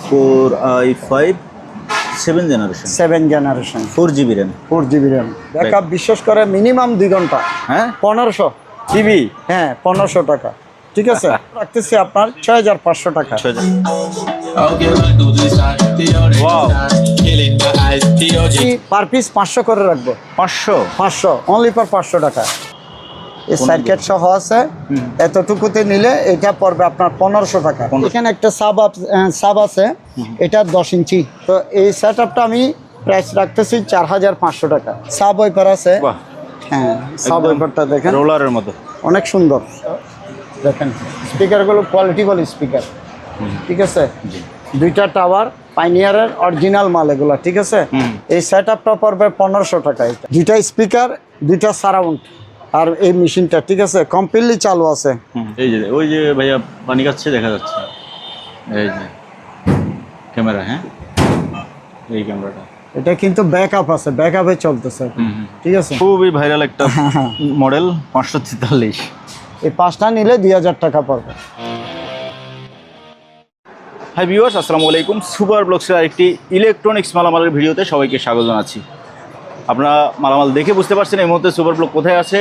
Core i5 7 generation 4GB RAM 4GB RAM backup বিশেষ করে minimum 2 ঘন্টা। হ্যাঁ 1500 টিভি হ্যাঁ 1500 টাকা ঠিক আছে। রাখতেছি আপনার 6500 টাকা। ওয়াও পার পিস 500 করে রাখবো। 500 অনলি ফর 500 টাকা। এই সার্কিট সহ আছে, এতটুকুতে নিলে এটা পড়বে আপনার 1500 টাকা। এখানে একটা সাব আছে, এটা 10 ইঞ্চি। তো এই সেটআপটা আমি প্রাইস রাখতেছি 4500 টাকা। সাব ওয়াইপার আছে, বাহ হ্যাঁ সাব ওয়াইপারটা দেখেন রোলারের মতো অনেক সুন্দর। দেখেন স্পিকারগুলো কোয়ালিটি বল স্পিকার ঠিক আছে। দুইটা টাওয়ার পাইনিয়ারের অরিজিনাল মাল এগুলো ঠিক আছে। এই সেটআপটা পড়বে 1500 টাকা। দুইটা স্পিকার, দুইটা সারাউন্ড আর এই মেশিনটা ঠিক আছে কমপ্লিটলি চালু আছে। এই যে ওই যে ভাইয়া পানি খাচ্ছে দেখা যাচ্ছে, এই যে ক্যামেরা, হ্যাঁ এই ক্যামেরাটা, এটা কিন্তু ব্যাকআপ আছে, ব্যাকআপে চলতেছে ঠিক আছে। খুবই ভাইরাল একটা মডেল 543। এই 5টা নিলে 2000 টাকা পড়বে। হাই ভিউয়ার্স, আসসালামু আলাইকুম। সুপার ব্লগসের আরেকটি ইলেকট্রনিক্স মালামালের ভিডিওতে সবাইকে স্বাগত জানাচ্ছি। আপনারা মালামাল দেখে বুঝতে পারছেন এই মুহূর্তে সুপার ব্লগ কোথায় আছে।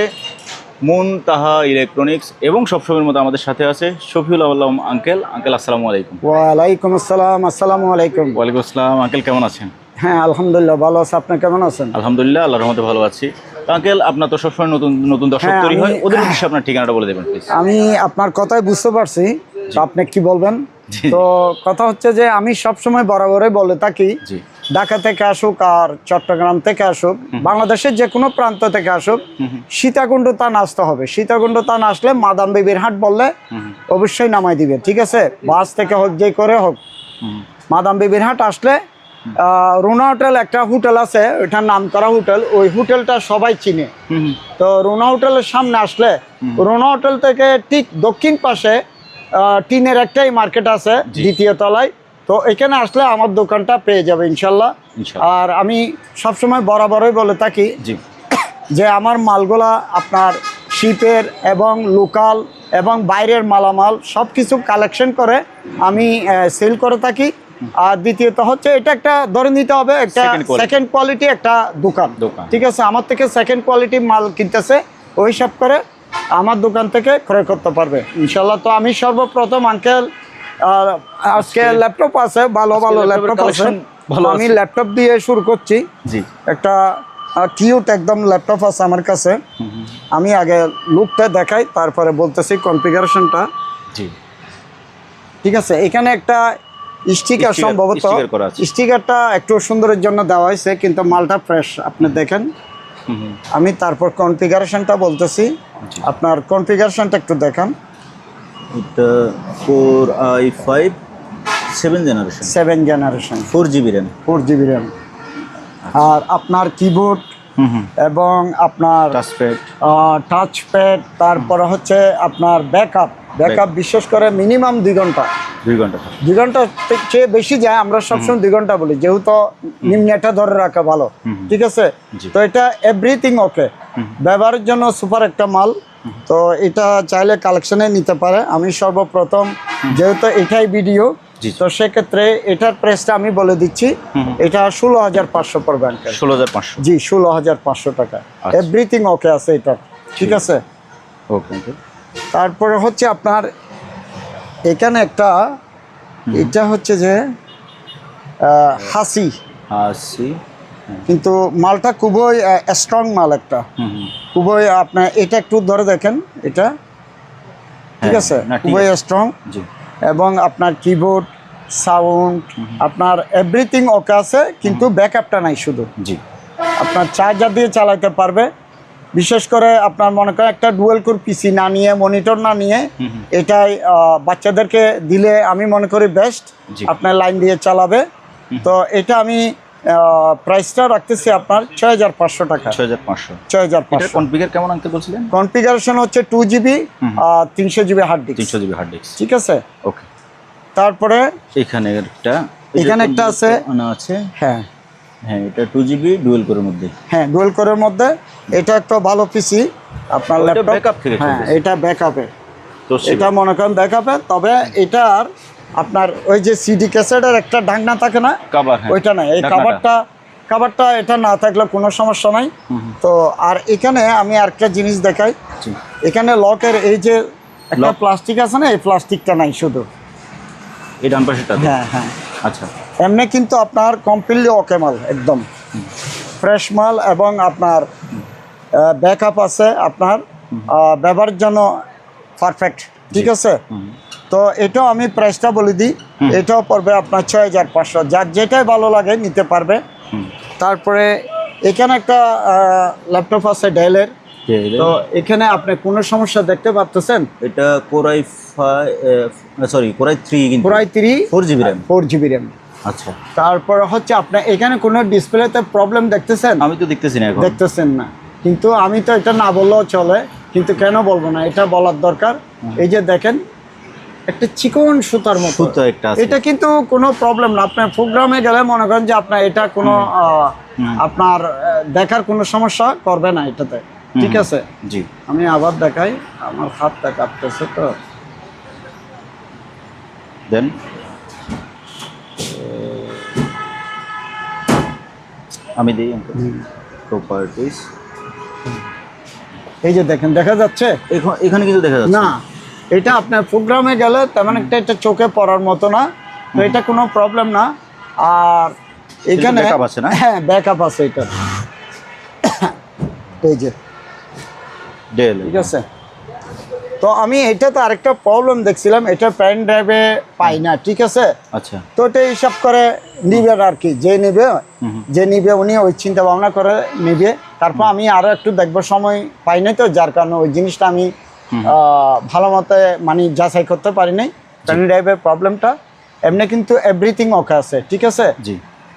মুনতাহা ইলেকট্রনিক্স, এবং সবসময়ের মতো আমাদের সাথে আছে শফিউল আলম আঙ্কেল। আঙ্কেল আসসালামু আলাইকুম। ওয়ালাইকুম আসসালাম। আসসালামু আলাইকুম। ওয়ালাইকুম আসসালাম। আঙ্কেল কেমন আছেন? হ্যাঁ আলহামদুলিল্লাহ ভালো আছে, আপনি কেমন আছেন? আলহামদুলিল্লাহ, আল্লাহর রহমতে ভালো আছি। আঙ্কেল আপনার তো সবসময় নতুন নতুন দর্শক তৈরি হয়, ওদের উদ্দেশ্যে আপনার ঠিকানাটা বলে দেবেন প্লিজ। আমি আপনার কথাই বুঝতে পারছি, আপনি কি বলবেন। তো কথা হচ্ছে যে আমি সবসময় বরাবরই বলে থাকি, ঢাকা থেকে আসুক আর চট্টগ্রাম থেকে আসুক, বাংলাদেশের যে কোনো প্রান্ত থেকে আসুক, সীতাকুণ্ড তান আসতে হবে। সীতাকুণ্ড তান আসলে মাদাম বিবির হাট বললে অবশ্যই নামাই দিবে ঠিক আছে। বাস থেকে হোক যে করে হোক, মাদাম বিবির হাট আসলে রুনা হোটেল একটা হোটেল আছে, ওইটার নাম করা হোটেল, ওই হোটেলটা সবাই চিনে। তো রুনা হোটেলের সামনে আসলে, রুনা হোটেল থেকে ঠিক দক্ষিণ পাশে টিনের একটাই মার্কেট আছে দ্বিতীয় তলায়। তো এখানে আসলে আমার দোকানটা পেয়ে যাবে ইনশাল্লাহ। আর আমি সবসময় বরাবরই বলে থাকি যে আমার মালগুলা আপনার শিপের এবং লোকাল এবং বাইরের মালামাল সব কিছু কালেকশন করে আমি সেল করে থাকি। আর দ্বিতীয়ত হচ্ছে এটা একটা ধরে নিতে হবে একটা সেকেন্ড কোয়ালিটি একটা দোকান ঠিক আছে। আমার থেকে সেকেন্ড কোয়ালিটি মাল কিনতেছে, ওই সব করে আমার দোকান থেকে ক্রয় করতে পারবে ইনশাল্লাহ। তো আমি সর্বপ্রথম আঙ্কেল আজকে ল্যাপটপ আছে, ভালো ভালো ল্যাপটপ আছে, আমি ল্যাপটপ দিয়ে শুরু করছি। একটা কিউট একদম ল্যাপটপ আছে আমার কাছে, আমি আগে লুকটা দেখাই তারপরে বলতেছি কনফিগারেশনটা ঠিক আছে। এখানে একটা স্টিকার, সম্ভবত স্টিকারটা একটু সুন্দরের জন্য দেওয়া হয়েছে, কিন্তু মালটা ফ্রেশ আপনি দেখেন। আমি তারপর কনফিগারেশনটা বলতেছি, আপনার কনফিগারেশনটা একটু দেখান। এটা Core i5 7 generation 4GB RAM 4GB RAM আর আপনার কিবোর্ড এবং আপনার টাচপ্যাড, তারপরে হচ্ছে আপনার ব্যাকআপ বিশেষ করে মিনিমাম 2 ঘন্টা। 2 ঘন্টা চেয়ে বেশি যায়, আমরা সবসময় 2 ঘন্টা বলি, যেহেতু নিম্নটা ধরে রাখা ভালো ঠিক আছে। তো এটা এভরিথিং ওকে, ব্যবহারের জন্য সুপার একটা মাল। তো এটা চাইলে কালেকশনে নিতে পারে। আমি সর্বপ্রথম যেহেতু এটাই ভিডিও, তো সেক্ষেত্রে এটার প্রাইসটা আমি বলে দিচ্ছি, এটা 16500 পড়বে আঙ্কেল। 16500 জি 16500 টাকা। এভরিথিং ওকে আছে এটা ঠিক আছে। ওকে। তারপরে হচ্ছে আপনার এখানে একটা, এটা হচ্ছে যে হাসি, কিন্তু মালটা খুবই স্ট্রং মাল একটা, খুবই আপনার এটা একটু ধরে দেখেন, এটা ঠিক আছে খুবই স্ট্রং। এবং আপনার কিবোর্ড, সাউন্ড, আপনার এভরিথিং ওকে আছে, কিন্তু ব্যাকআপটা নাই শুধু। আপনার চার্জার দিয়ে চালাতে পারবে। বিশেষ করে আপনার মনে করেন একটা ডুয়েল কোর পিসি না নিয়ে, মনিটর না নিয়ে, এটাই বাচ্চাদেরকে দিলে আমি মনে করি বেস্ট, আপনার লাইন দিয়ে চালাবে। তো এটা আমি প্রাইসটা রাখতেছি আপনার 6500 টাকা। 6500। কনফিগার কেমন আনতে বলছিলেন? কনফিগারেশন হচ্ছে 2GB 300GB হার্ড ডিস্ক ঠিক আছে। ওকে। তারপরে এখানে একটা আছে, হ্যাঁ এটা 2GB ডুয়েল কোরের মধ্যে, হ্যাঁ ডুয়েল কোরের মধ্যে। এটা একটা ভালো পিসি আপনার ল্যাপটপ, হ্যাঁ এটা ব্যাকআপে, তো এটা মনে করেন ব্যাকআপে। তবে এটার আপনার ওই যে সিডি ক্যাসেটের একটা ঢাকনা থাকে না, কভার, হ্যাঁ, ওইটা না, এই ঢাকনাটা। কভারটা এটা না থাকলে কোনো সমস্যা নাই। তো আর এখানে আমি আরেকটা জিনিস দেখাই, জি। এখানে লকের এই যে একটা প্লাস্টিক আছে না, এই প্লাস্টিকটা নাই শুধু। এই ডান পাশেরটা? হ্যাঁ হ্যাঁ। আচ্ছা। এমনি কিন্তু আপনার কমপ্লিটলি ওকে মাল, একদম ফ্রেশ মাল, এবং আপনার ব্যাকআপ আছে আপনার ব্যবহারের জন্য পারফেক্ট, ঠিক আছে। তো এটাও আমি প্রাইসটা বলে দিই, এটাও পড়বে আপনার 6500, যার যেটাই ভালো লাগে নিতে পারবে। তারপরে এখানে একটা ল্যাপটপ আছে ডেলের, তো এখানে আপনি কোনো সমস্যা দেখতে পাচ্ছেন? এটা কোরাই কোরাই 3, কিন্তু core i 3 4GB RAM। 4GB RAM। আচ্ছা। তারপরে হচ্ছে আপনার এখানে কোনো ডিসপ্লেতে প্রবলেম দেখতেছেন? আমি তো দেখতেছি না এখন। দেখতেছেন না, কিন্তু আমি তো এটা না বললেও চলে, কিন্তু কেন বলবো না, এটা বলার দরকার। এই যে দেখেন একটা চিকন সুতার মতো সুতো একটা আছে। এটা কিন্তু কোনো প্রবলেম না, আপনার প্রোগ্রামে গেলে মনে করেন যে আপনার এটা কোনো আপনার দেখার কোনো সমস্যা করবে না এটাতে, ঠিক আছে। জি। আমি আবার দেখাই, আমার হাতটা কাঁপতেছে তো। দেন আমি দিই প্রপার্টিজ। এই যে দেখেন, দেখা যাচ্ছে? এখানে কিন্তু দেখা যাচ্ছে না, এটা আপনার প্রোগ্রামে গেলে তেমন একটা এটা চোখে পড়ার মতো না, তো এটা কোনো প্রবলেম না। আর এখানে ব্যাকআপ আছে না? হ্যাঁ, ব্যাকআপ আছে এটা। এই যে ডেল, ঠিক আছে। তো আমি এটাতে আরেকটা প্রবলেম দেখছিলাম, এটা পেন ড্রাইভে পাই না, ঠিক আছে। আচ্ছা। তো এটা হিসাব করে নিবেন আর কি, যে নিবে উনি ওই চিন্তা ভাবনা করে নিবে। তারপর আমি আরও একটু দেখবো, সময় পাই নাই তো, যার কারণে ওই জিনিসটা আমি ভালো মতো মানে যাচাই করতে পারি নাই পেন ড্রাইভের প্রবলেমটা। এমনি কিন্তু এভরিথিং ওকে আছে, ঠিক আছে। জি।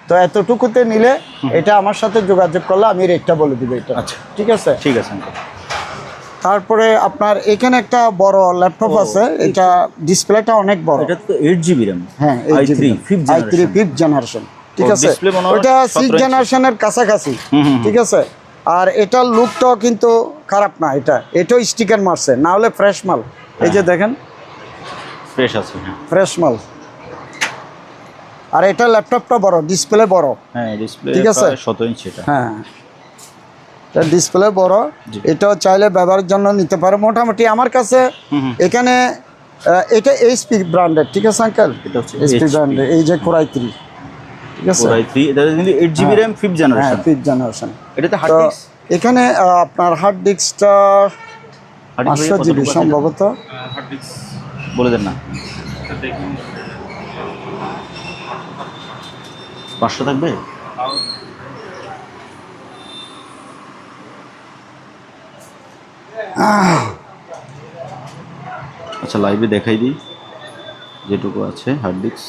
তো এতটুকুতে নিলে এটা আমার সাথে যোগাযোগ করলে আমি রেটটা বলে দিব এটা। আচ্ছা, ঠিক আছে। ঠিক আছে। তারপরে আপনার এখানে একটা বড় ল্যাপটপ আছে, এটা ডিসপ্লেটা অনেক বড়। এটা তো 8GB RAM। হ্যাঁ, i3 5th জেনারেশন, ঠিক আছে। ডিসপ্লে মনে হয় ওটা 6 জেনারেশনের কাছাকাছি, ঠিক আছে। আর এটার লুকটাও কিন্তু খারাপ না, এটাও স্টিকার মারছে, না হলে ফ্রেশ মাল। এই যে দেখেন, ফ্রেশ আছে। হ্যাঁ, ফ্রেশ মাল। আর এটা ল্যাপটপটা বড়, ডিসপ্লে বড়। হ্যাঁ, ডিসপ্লে ঠিক আছে, 17 ইঞ্চি এটা। হ্যাঁ, এটা ডিসপ্লে বড়। এটাও চাইলে ব্যবহারের জন্য নিতে পারে মোটামুটি আমার কাছে। এখানে এটা এইচপি ব্র্যান্ডের, ঠিক আছে আঙ্কেল। এটা হচ্ছে এইচপি ব্র্যান্ডের, এই যে কোরাই 3, ঠিক আছে। কোরাই 3, এটা কিন্তু 8GB RAM 5th জেনারেশন। হ্যাঁ, 5th জেনারেশন। এটাতে হার্ড ডিস্ক, এখানে আপনার হার্ড ডিস্কটা 500GB সম্ভবত। হার্ড ডিস্ক বলে দেন না। 500 থাকবে? আচ্ছা, লাইভে দেখাই দিই যেটুকু আছে হার্ড ডিস্ক।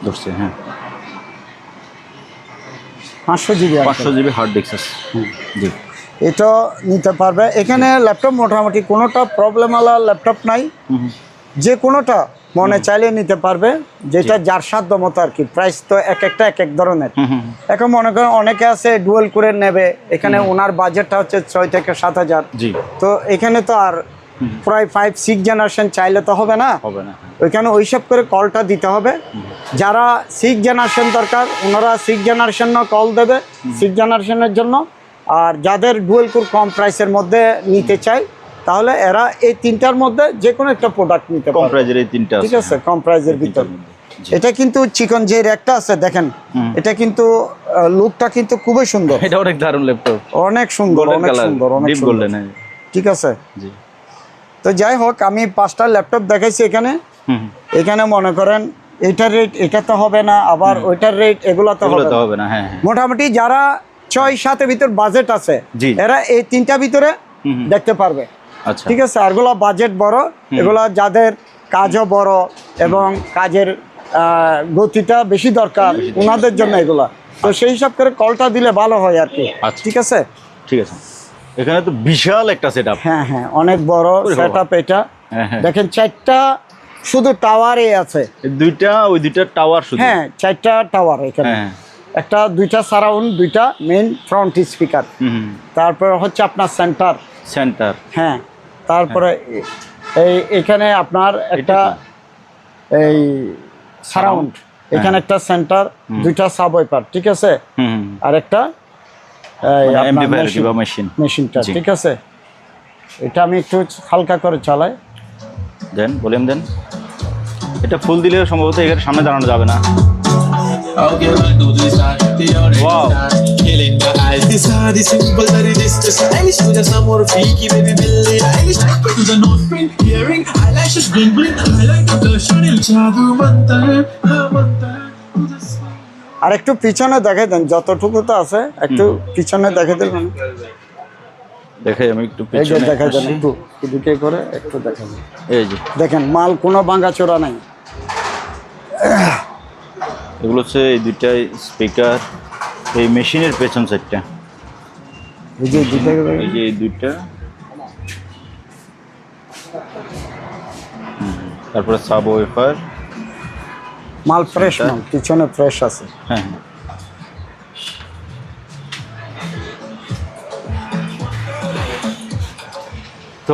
ধরছে, হ্যাঁ, 500GB। 500GB হার্ড ডিস্ক আছে। জি। এটা নিতে পারবে। এখানে ল্যাপটপ মোটামুটি কোনোটা প্রবলেমওয়ালা ল্যাপটপ নাই, যে কোনোটা মনে চাইলে নিতে পারবে, যেটা যার সাধ্য মতো আর কি। প্রাইস তো এক এক ধরনের। এখন মনে করেন অনেকে আছে ডুয়েল করে নেবে, এখানে ওনার বাজেটটা হচ্ছে 6 থেকে 7,000। জি। তো এখানে তো আর প্রায় 5-6 জেনারেশন চাইলে তো হবে না, ওইখানে ওইসব করে কলটা দিতে হবে। যারা 6 জেনারেশন দরকার ওনারা 6 জেনারেশন কল দেবে 6 জেনারেশনের জন্য। আর যাদের ডুয়েল কোর কম প্রাইসের মধ্যে নিতে চাই, তাহলে এরা এই তিনটার মধ্যে যে কোনো একটা প্রোডাক্ট নিতে পারে। কম প্রাইজের এই তিনটা, ঠিক আছে, কম প্রাইজের ভিতর। এটা কিন্তু চিকন যে র্যাকটা আছে দেখেন, এটা কিন্তু লুকটা কিন্তু খুবই সুন্দর। এটা অনেক দারুণ ল্যাপটপ, অনেক সুন্দর, অনেক সুন্দর, অনেক সুন্দর। ঠিক আছে। জি। তো যাই হোক, আমি 5টা ল্যাপটপ দেখাইছি এখানে। এখানে মনে করেন এটার রেট এটা তো হবে না, আবার ওইটার রেট এগুলো তো হবে না। হ্যাঁ, মোটামুটি যারা 6-7 এর ভিতর বাজেট আছে এরা এই তিনটা ভিতরে দেখতে পারবে। আচ্ছা, ঠিক আছে। আরগুলো বাজেট বড়, এগুলো যাদের কাজও বড় এবং কাজের গতিটা বেশি দরকার ওনাদের জন্য এগুলা। তো সেই হিসাব করে কলটা দিলে ভালো হয় আর কি। ঠিক আছে, ঠিক আছে। এখানে তো বিশাল একটা সেটআপ। হ্যাঁ হ্যাঁ, অনেক বড় সেটআপ এটা। দেখেন 4টা শুধু টাওয়ারে আছে, দুইটা ওই দুইটা টাওয়ার শুধু। হ্যাঁ, 4টা টাওয়ার এখানে। একটা 2টা সারাউন্ড, 2টা মেইন ফ্রন্ট স্পিকার। তারপর হচ্ছে আপনার সেন্টার। হ্যাঁ, তারপরে এখানে আপনার একটা এই সারাউন্ড, এখানে একটা সেন্টার, দুইটা সাব ওয়াইপার, ঠিক আছে, আর একটা মেশিনটা, ঠিক আছে। এটা আমি একটু হালকা করে চালাই, দেন ভলিউম দেন। এটা ফুল দিলেও সম্ভবত এখানে সামনে দাঁড়ানো যাবে না। Wow. Killing the eyes, this hard, this simple, that it is just stylish. To the summer freaky, baby, Billie Eilish. To the nose ring, earring, eyelashes, bling bling. I like the blush, il jadoo mantar, mantar. To the smile. আর একটু পিছনে দেখে দেন, যতটুকু তো আছে একটু পিছনে দেখে দেন। দেখে আমি একটু এই যে পিছনে দেখা দেন, আসি। একটু এদিকে করে একটু দেখেন, এই যে দেখেন মাল কোনো ভাঙাচোরা নাই। এগুলো হচ্ছে এই দুইটা স্পিকার, এই মেশিনের পেছন সাইডটা, এই যে দুইটা এই যে এই দুইটা, তারপরে সাব ওয়েফার। মাল ফ্রেশ, মাল পিছনে ফ্রেশ আছে। হ্যাঁ, তো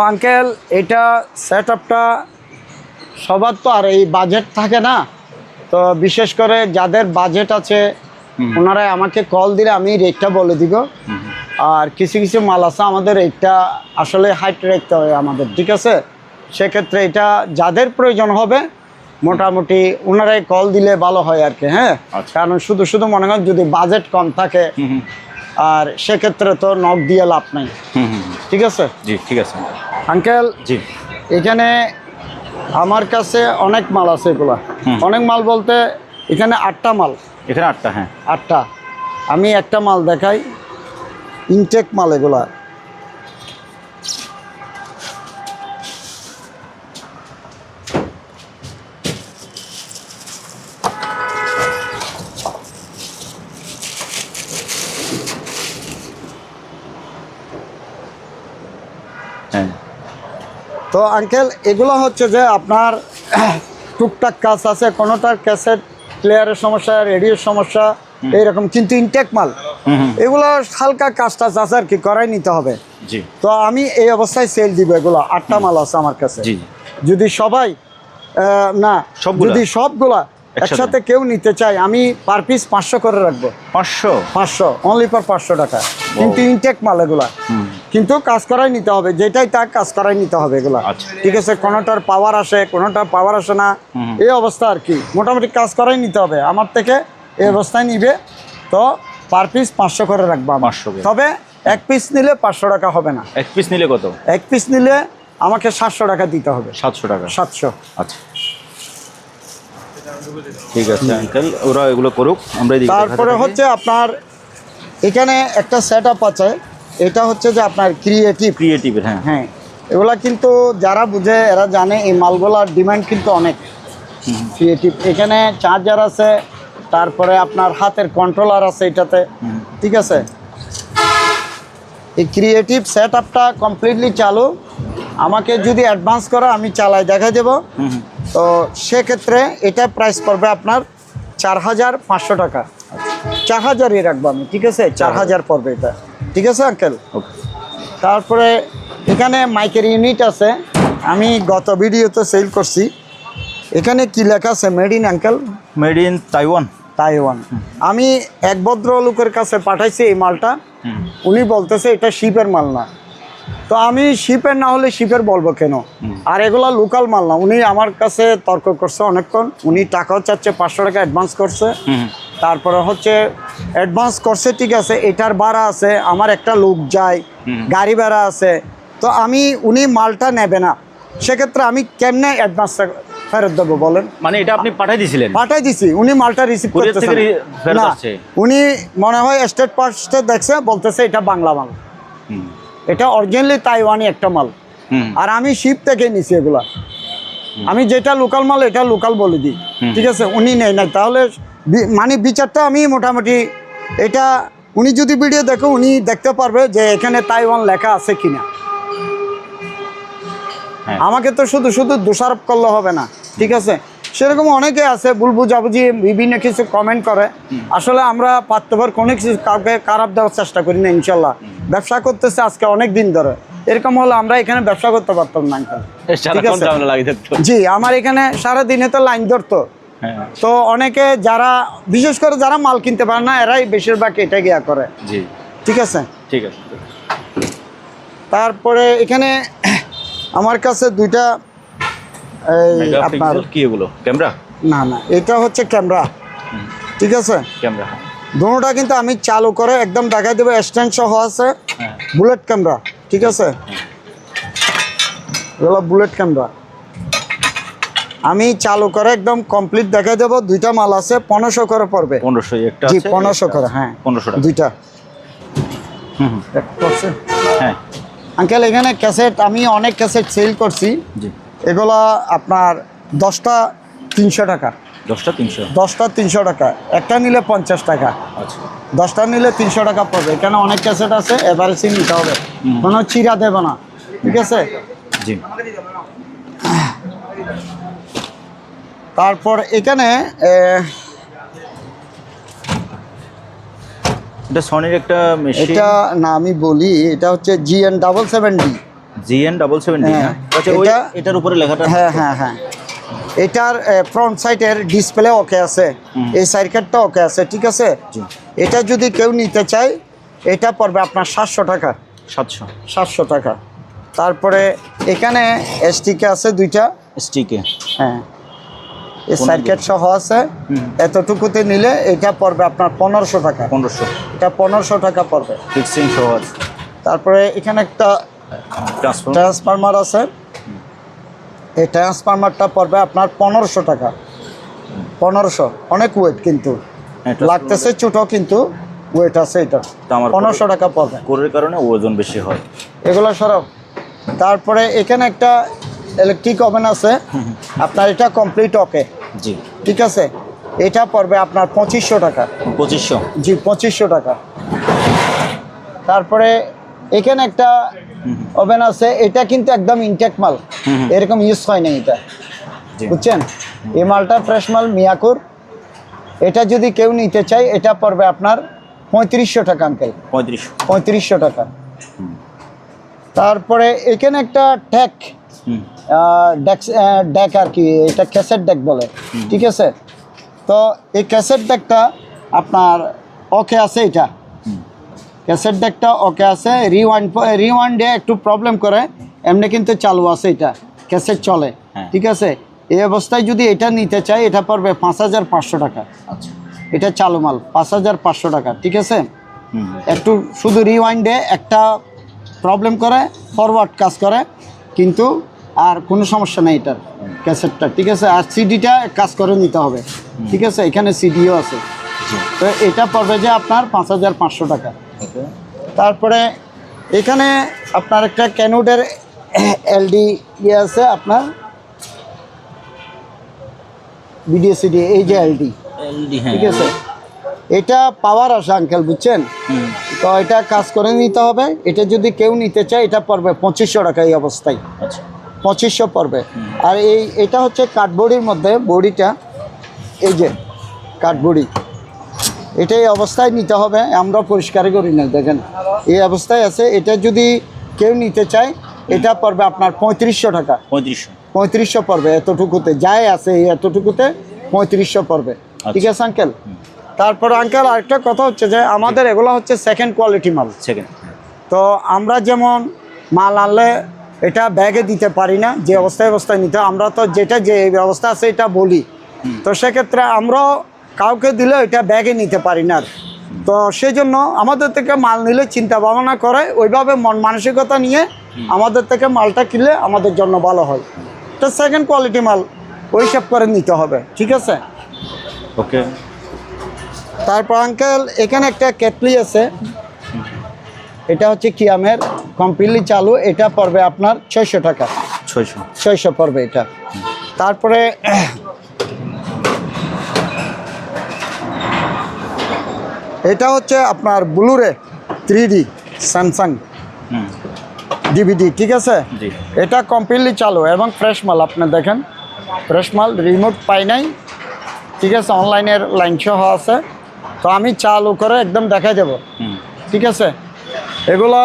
আঙ্কেল, এটা সেট আপটা সবার তো আর এই বাজেট থাকে না, তো বিশেষ করে যাদের বাজেট আছে ওনারাই আমাকে কল দিলে আমি রেটটা বলে দিব। আর কিছু কিছু মাল আছে আমাদের রেটটা আসলে হাইট রাখতে হবে আমাদের, ঠিক আছে। সেক্ষেত্রে এটা যাদের প্রয়োজন হবে মোটামুটি ওনারাই কল দিলে ভালো হয় আর কি। হ্যাঁ, কারণ শুধু শুধু মনে করেন যদি বাজেট কম থাকে আর সেক্ষেত্রে তো নক দিয়ে লাভ নাই, ঠিক আছে। জি ঠিক আছে আঙ্কেল, জি এখানে আমার কাছে অনেক মাল আছে, এগুলা অনেক মাল বলতে এখানে 8টা মাল, এখানে 8টা, হ্যাঁ 8টা। আমি একটা মাল দেখাই, ইনটেক মাল এগুলা। হ্যাঁ, তো আঙ্কেল এগুলো হচ্ছে যে আপনার টুকটাক কাজ আছে, কোনোটার ক্যাসেট প্লেয়ারের সমস্যা, রেডিওর সমস্যা এইরকম, কিন্তু ইনটেক মাল এগুলো হালকা কাজ টাজ আছে আর কি, করাই নিতে হবে। জি, তো আমি এই অবস্থায় সেল দিব এগুলো। 8টা মাল আছে আমার কাছে। জি, যদি সবাই না সবগুলা? যদি সবগুলা একসাথে কেউ নিতে চায় আমি পার পিস 500 করে রাখবো। 500 অনলি ফর 500 টাকা, কিন্তু ইনটেক মাল এগুলা, কিন্তু কাজ করাই নিতে হবে, যেটাই তাক কাজ করাই নিতে হবে এগুলা, ঠিক আছে। কোনোটার পাওয়ার আসে, কোনোটার পাওয়ার আসে না, এই অবস্থা আর কি। মোটামুটি কাজ করাই নিতে হবে আমার থেকে, এই অবস্থায় নিবে তো পার পিস 500 করে রাখবো আমার। তবে এক পিস নিলে 500 টাকা হবে না। এক পিস নিলে কত? এক পিস নিলে আমাকে 700 টাকা দিতে হবে। 700 টাকা? 700। আচ্ছা ঠিক আছে আঙ্কেল, ওরা এগুলো করুক, আমরা এদিকে তারপরে হচ্ছে আপনার এখানে একটা সেট আপ আছে, এটা হচ্ছে যে আপনার ক্রিয়েটিভের। হ্যাঁ হ্যাঁ, এগুলা কিন্তু যারা বুঝে এরা জানে এই মালগুলার ডিমান্ড কিন্তু অনেক। ক্রিয়েটিভ এখানে চার্জার আছে, তারপরে আপনার হাতের কন্ট্রোলার আছে এটাতে, ঠিক আছে। এই ক্রিয়েটিভ সেট আপটা কমপ্লিটলি চালু, আমাকে যদি অ্যাডভান্স করে আমি চালাই দেখা দেব। তো সেক্ষেত্রে এটা প্রাইস পড়বে আপনার 4500 টাকা। 4000ই রাখবো আমি, ঠিক আছে। 4000 পড়বে এটা, ঠিক আছে আঙ্কেল। তারপরে এখানে মাইকের ইউনিট আছে, আমি গত ভিডিওতে সেল করছি। এখানে কি লেখা আছে? Made in uncle, made in Taiwan. আমি এক ভদ্রলোকের কাছে পাঠাইছি এই মালটা, উনি বলতেছে এটা শিপের মাল না। তো আমি শিপের না হলে শিপের বলবো কেন? আর এগুলা লোকাল মাল না। উনি আমার কাছে তর্ক করছে অনেকক্ষণ, উনি টাকাও চাচ্ছে, 500 টাকা অ্যাডভান্স করছে। তারপরে হচ্ছে অ্যাডভান্স করছে, ঠিক আছে, এটার ভাড়া আছে, আমার একটা লোক যায়, গাড়ি ভাড়া আছে। তো উনি মালটা নেবে না, সেক্ষেত্রে আমি কেমনে অ্যাডভান্স ফেরত দেবো বলেন? মানে এটা আপনি পাঠাই দিয়েছিলেন? পাঠাই দিছি, উনি মালটা রিসিভ করতেছে না। উনি মনে হয় স্টেট পার্টসে দেখছে, বলতেছে এটা বাংলা মাল, এটা অরিজিনালি তাইওয়ানি একটা মাল। আর আমি শিপ থেকে নিছি এগুলা, আমি যেটা লোকাল মাল এটা লোকাল বলে দিই, ঠিক আছে। উনি নেই না, তাহলে মানে বিচারটা আমি মোটামুটি এটা উনি যদি ভিডিও দেখো উনি দেখতে পারবে যে এখানে তাইওয়ান লেখা আছে কিনা। আমাকে তো শুধু শুধু দোষারোপ করলে হবে না, ঠিক আছে। সেরকম অনেকে আছে ভুল বুঝাবুঝি বিভিন্ন কিছু কমেন্ট করে। আসলে আমরা পারতবার কোনো কিছু কাউকে খারাপ দেওয়ার চেষ্টা করি না, ইনশাল্লাহ। ব্যবসা করতেছে আজকে অনেক দিন ধরে, এরকম হলে আমরা এখানে ব্যবসা করতে পারতাম না আঙ্কেল। সারাক্ষণ ঝামেলা লাগে থাকতো। জি, আমার এখানে সারাদিনে তো লাইন ধরতো। হ্যাঁ তো অনেকে যারা বিশেষ করে যারা মাল কিনতে পারে না এরাই বেশিরভাগ এটা গিয়া করে। জি ঠিক আছে। ঠিক আছে। তারপরে এখানে আমার কাছে দুইটা এই মেগা আপনার পিক্সেল কি এগুলো ক্যামেরা? না না, এটা হচ্ছে ক্যামেরা। ঠিক আছে, ক্যামেরা। দুটোটা কিন্তু আমি চালু করে একদম দেখাই দেবো, স্ট্যান্ড সহ আছে, হ্যাঁ বুলেট ক্যামেরা। ঠিক আছে, এগুলো বুলেট ক্যামেরা আমি চালু করে একদম কমপ্লিট দেখাই দেবো। দুইটা মাল আছে, 1500 করে পড়বে। 1500 একটা জি, আছে 1500 করে। হ্যাঁ 1500 টাকা। দুইটা। হুম হুম। করছে হ্যাঁ আঙ্কেল, এখানে ক্যাসেট আমি অনেক ক্যাসেট সেল করছি। জি। এগুলা আপনার 10টা 300 টাকা। 10টা 300? 10টা 300 টাকা, একটা নিলে 50 টাকা। আচ্ছা 10টা নিলে 300 টাকা পড়বে। এখানে অনেক ক্যাসেট আছে, এভারেজই নিতে হবে, কোনো চিরা দেবে না। ঠিক আছে। জি। তারপর এখানে এটা সনির একটা মেশিন। এটা না, আমি বলি এটা হচ্ছে GN770। GN770 হ্যাঁ, না? আচ্ছা ওই এটা- এটার উপরে লেখাটা। হ্যাঁ হ্যাঁ হ্যাঁ, এটার ফ্রন্ট সাইডের ডিসপ্লে ওকে আছে, এই সাইডটা ওকে আছে। ঠিক আছে। জি। এটা যদি কেউ নিতে চায় এটা পড়বে আপনার 700 টাকা। 700 700 টাকা। তারপরে এখানে এসটিকে আছে দুইটা। স্টিকে। হ্যাঁ, এই সার্কিট সহ আছে। এতটুকুতে নিলে এটা পড়বে আপনার 1500 টাকা। 1500 এটা 1500 টাকা পড়বে। ফিক্সিং সহ আছে। তারপরে এখানে একটা ট্রান্সফার। ট্রান্সফরমার আছে, এই ট্রান্সফরমারটা পড়বে আপনার 1500 টাকা। 1500, অনেক ওয়েট কিন্তু লাগতেছে ছোট, কিন্তু ওয়েট আছে এটা। তো আমার 1500 টাকা পড়বে। কোরের কারণে ওজন বেশি হয়। এগুলো সরব। তারপরে এখানে একটা ইলেকট্রিক ওভেন আছে আপনার, এটা কমপ্লিট ওকে। জি। ঠিক আছে, এটা পড়বে আপনার 2500 টাকা। 2500? জি, 2500 টাকা। তারপরে এখানে একটা ওভেন আছে, এটা কিন্তু একদম ইনটেক মাল, এরকম ইউজ হয় না এটা। জি। বুঝছেন, এই মালটা ফ্রেশ মাল, মিয়াকুর। এটা যদি কেউ নিতে চায় এটা পড়বে আপনার 3500 টাকা আঙ্কেল। 3500 টাকা। তারপরে এখানে একটা ট্যাক ডেক আর কি, এটা ক্যাসেট ডেক বলে। ঠিক আছে। তো এই ক্যাসেট ডেকটা আপনার ওকে আছে, এটা ক্যাসেট ডেকটা ওকে আছে। রিওয়াইন্ডে একটু প্রবলেম করে, এমনি কিন্তু চালু আছে, এটা ক্যাসেট চলে। ঠিক আছে। এই অবস্থায় যদি এটা নিতে চাই এটা পড়বে 5500 টাকা। আচ্ছা। এটা চালু মাল 5500 টাকা। ঠিক আছে। একটু শুধু রিওয়াইন্ডে একটা প্রবলেম করে, ফরওয়ার্ড কাজ করে, কিন্তু আর কোনো সমস্যা নেই এটার ক্যাসেটটা। ঠিক আছে। আর সিডিটা কাজ করে নিতে হবে। ঠিক আছে, এখানে সিডিও আছে। তো এটা পড়বে যে আপনার 5500 টাকা। তারপরে এখানে আপনার একটা ক্যানোডের এলডি ইয়ে আছে আপনার, ভিডিও সিডি, এই যে এলডি। ঠিক আছে। এটা পাওয়ার আসে আঙ্কেল, বুঝছেন। তো এটা কাজ করে নিতে হবে। এটা যদি কেউ নিতে চায় এটা পড়বে 2500 টাকা এই অবস্থায়। আচ্ছা। 2500 পড়বে। আর এটা হচ্ছে কাঠবড়ির মধ্যে, বড়িটা এই যে কাঠবড়ি, এটা এই অবস্থায় নিতে হবে। আমরা পরিষ্কারই করি না, দেখেন এই অবস্থায় আছে। এটা যদি কেউ নিতে চায় এটা পড়বে আপনার 3500 টাকা। 3500 পড়বে। এতটুকুতে যাই আছে, এই এতটুকুতে 3500 পড়বে। ঠিক আছে আঙ্কেল। তারপর আঙ্কেল আরেকটা কথা হচ্ছে যে আমাদের এগুলো হচ্ছে সেকেন্ড কোয়ালিটি মাল। তো আমরা যেমন মাল আনলে এটা ব্যাগে দিতে পারি না, যে অবস্থায় নিতে, আমরা তো যেটা যে ব্যবস্থা আছে এটা বলি। তো সেক্ষেত্রে আমরাও কাউকে দিলে এটা ব্যাগে নিতে পারি না। তো সেই জন্য আমাদের থেকে মাল নিলে চিন্তা ভাবনা করে, ওইভাবে মন মানসিকতা নিয়ে আমাদের থেকে মালটা কিনলে আমাদের জন্য ভালো হয়। তো সেকেন্ড কোয়ালিটি মাল ওই সব করে নিতে হবে। ঠিক আছে। ওকে। তারপর আঙ্কেল এখানে একটা কেটলি আছে, এটা হচ্ছে কিয়ামের, কমপ্লিটলি চালু। এটা পড়বে আপনার 600 টাকা। 600 পড়বে এটা। তারপরে এটা হচ্ছে আপনার ব্লুরে 3D স্যামসাং ডিভিডি। ঠিক আছে। এটা কমপ্লিটলি চালু এবং ফ্রেশ মাল, আপনি দেখেন ফ্রেশ মাল, রিমোট পাই নাই। ঠিক আছে, অনলাইনের লাইন সহ আছে। তো আমি চালু করে একদম দেখাই দেব। ঠিক আছে। এগুলো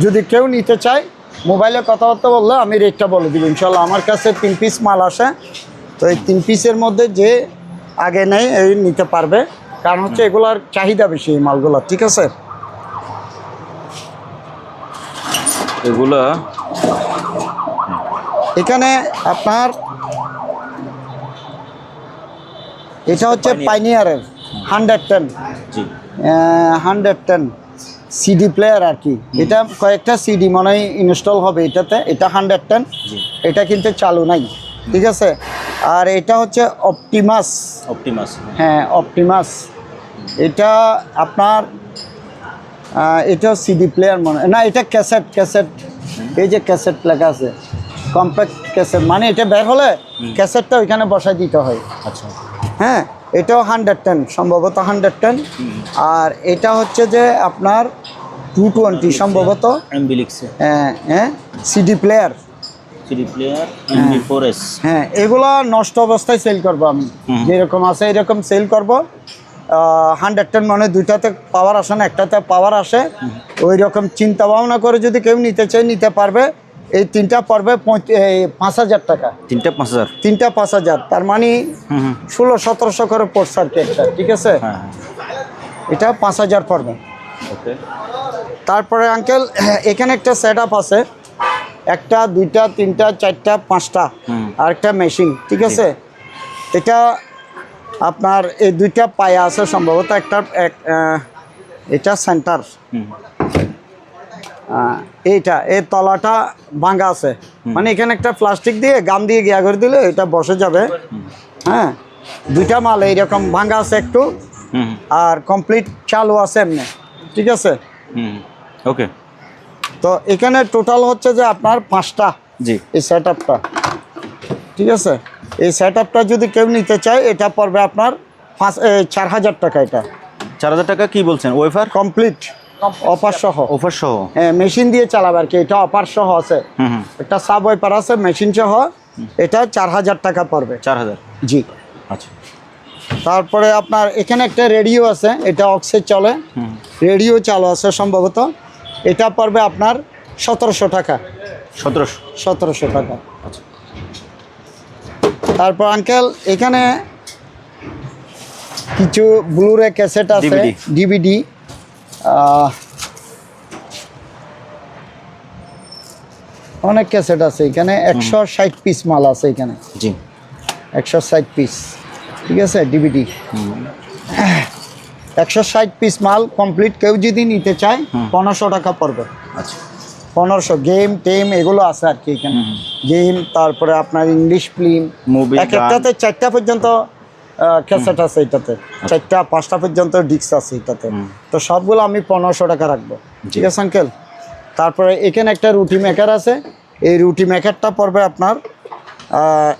যদি কেউ নিতে চায় মোবাইলে কথাবার্তা বললে আমি রেটটা বলে দিব ইনশাল্লাহ। আমার কাছে 3 পিস মাল আসে, তো এই 3 পিসের মধ্যে যে আগে নেই এই নিতে পারবে, কারণ হচ্ছে এগুলার চাহিদা বেশি এই মালগুলো, ঠিক আছে। এগুলা এখানে আপনার এটা হচ্ছে পাইনিয়ারের 110 জি 110 সিডি প্লেয়ার আর কি। এটা কয়েকটা সিডি মনে হয় ইনস্টল হবে এটাতে। এটা 110, জি এটা কিন্তু চালু নাই, ঠিক আছে। আর এটা হচ্ছে অপটিমাস, অপটিমাস হ্যাঁ অপটিমাস। এটা আপনার এটা সিডি প্লেয়ার মনে না, এটা ক্যাসেট এই যে ক্যাসেট লেখা আছে কম্প্যাক্ট ক্যাসেট, মানে এটা বের হলে ক্যাসেটটা ওইখানে বসাই দিতে হয়। আচ্ছা হ্যাঁ এটাও 110 সম্ভবত 110। আর এটা হচ্ছে যে আপনার 220 সম্ভবত এমবি লিখছে হ্যাঁ CD player. CD player MP4S হ্যাঁ এগুলো নষ্ট অবস্থায় সেল করবো আমি, যেরকম আছে এরকম সেল করব। 110 মানে দুইটাতে পাওয়ার আসে না, একটাতে পাওয়ার আসে। ওই রকম চিন্তা ভাবনা করে যদি কেউ নিতে চায় নিতে পারবে। এই তিনটা পড়বে 5,000 টাকা, তিনটা 5,000 তিনটা 5,000, তার মানে 1600-1700 করে পড়ছে আর কি একটা, ঠিক আছে। হ্যাঁ এটা 5,000 পড়বে। ওকে তারপরে আঙ্কেল এখানে একটা সেট আপ আছে, একটা দুইটা তিনটা চারটা পাঁচটা আর একটা মেশিন, ঠিক আছে। এটা আপনার এই দুইটা পায়া আছে সম্ভবত, একটা এটা সেন্টার, এইটা এই তলাটা ভাঙা আছে, মানে এখানে একটা প্লাস্টিক দিয়ে গাম দিয়ে গিয়া করে দিলে এটা বসে যাবে। হ্যাঁ দুইটা মাল এইরকম ভাঙা আছে একটু, আর কমপ্লিট চালু আছে এমনি, ঠিক আছে। ওকে তো এখানে টোটাল হচ্ছে যে আপনার 5টা জি এই সেট আপটা, ঠিক আছে। এই সেট আপটা যদি কেউ নিতে চায় এটা পড়বে আপনার 4,000 টাকা। এটা 4,000 টাকা কি বলছেন? ওয়েফার কমপ্লিট অফার সহ, অফার সহ হ্যাঁ মেশিন দিয়ে চালাবে আর কি। এটা অফার সহ আছে, একটা সাব ওয়েপার আছে মেশিন সহ, এটা 4,000 টাকা পড়বে। 4,000 জি আচ্ছা। তারপরে আপনার এখানে একটা রেডিও আছে, এটা অক্সে চলে, রেডিও চালু আছে সম্ভবত। এটা পড়বে আপনার 1,700 টাকা। 1700 টাকা। আচ্ছা। তারপর আঙ্কেল এখানে কিছু ব্লুরে ক্যাসেট আছে, ডিভিডি। অনেক ক্যাসেট আছে এখানে, 160 পিস মাল আছে এখানে, জি 160 পিস, ঠিক আছে ডিভিডি। 160 পিস মাল কমপ্লিট কেউ যদি নিতে চায় 1,500 টাকা পড়বে। আচ্ছা 1500 গেম টেম এগুলো আছে আর কি এখানে। গেম, তারপরে আপনার ইংলিশ ফিল্ম, মুভি, এক একটাতে 4টা পর্যন্ত ক্যাসেট আছে এটাতে, 4টা 5টা পর্যন্ত ডিস্ক আছে এটাতে। তো সবগুলো আমি 1,500 টাকা রাখবো, ঠিক আছে আঙ্কেল। তারপরে এখানে একটা রুটি মেকার আছে, এই রুটি মেকারটা পড়বে আপনার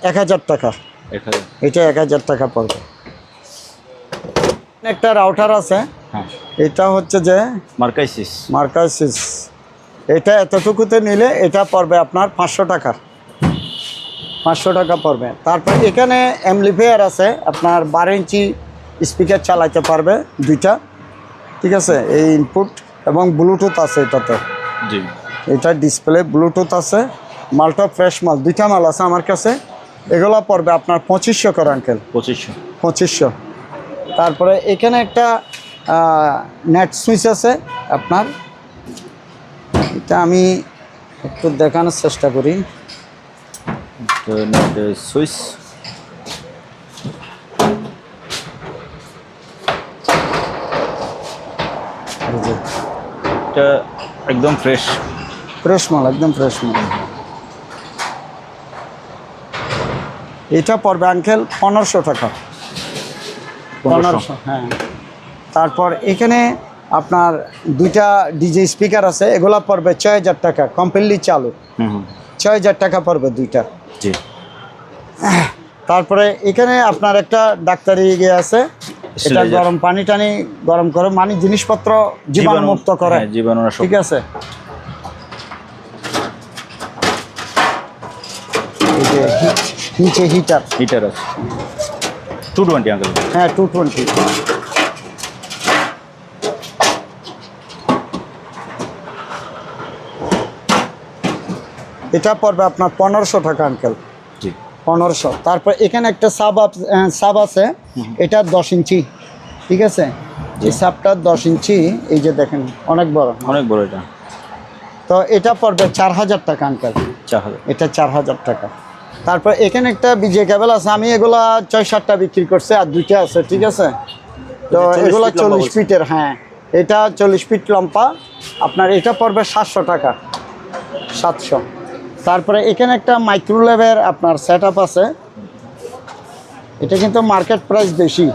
1,000 টাকা। এটা 1,000 টাকা পড়বে। একটা রাউটার আছে, এটা হচ্ছে যে মার্কাইসিস। এটা এতটুকুতে নিলে এটা পড়বে আপনার 500 টাকা, 500 টাকা পড়বে। তারপর এখানে অ্যাম্পলিফায়ার আছে, আপনার 12 ইঞ্চি স্পিকার চালাতে পারবে দুইটা, ঠিক আছে। এই ইনপুট এবং ব্লুটুথ আছে এটাতে, জি এটা ডিসপ্লে ব্লুটুথ আছে। মালটা ফ্রেশ মাল, দুইটা মাল আছে আমার কাছে। এগুলো পড়বে আপনার 2,500 করে আঙ্কেল, 2,500। তারপরে এখানে একটা নেট সুইচ আছে আপনার, এটা আমি একটু দেখানোর চেষ্টা করি। সুইচ এটা একদম ফ্রেশ মাল, একদম ফ্রেশ মাল। এটা পড়বে আঙ্কেল 1,500 টাকা, 1500। হ্যাঁ তারপর এখানে আপনার দুইটা ডিজে স্পিকার আছে, এগুলা পড়বে 6,000 টাকা, কমপ্লিটলি চালু। 6,000 টাকা পড়বে দুইটা, জি। তারপরে এখানে আপনার একটা ডাক্তারি ইয়ে আছে, এটা গরম পানি টানি গরম করে, মানে জিনিসপত্র জীবাণু মুক্ত করে, ঠিক আছে। নিচে হিটার আছে 220 আঙ্কেল, হ্যাঁ 220। এটা পড়বে আপনার 1500 টাকা আঙ্কেল, জি 1500। তারপর এখানে একটা সাব আছে, এটা 10 ইঞ্চি, ঠিক আছে? এই সাবটা 10 ইঞ্চি, এই যে দেখেন অনেক বড়। অনেক বড় এটা। তো এটা পড়বে 4000 টাকা আঙ্কেল, 4000। এটা 4000 টাকা। তারপর এখানে একটা বিজে কেবল আছে, আমি এগুলা 6-7টা বিক্রি করছি আর 2টা আছে, ঠিক আছে? তো এগুলো 40 ফিটের, হ্যাঁ এটা 40 ফিট লম্বা আপনার, এটা পড়বে 700 টাকা, 700। তারপরে এখানে একটা মাইক্রোওয়েভের আপনার সেট আপ আছে, এটা কিন্তু মার্কেট প্রাইস বেশি,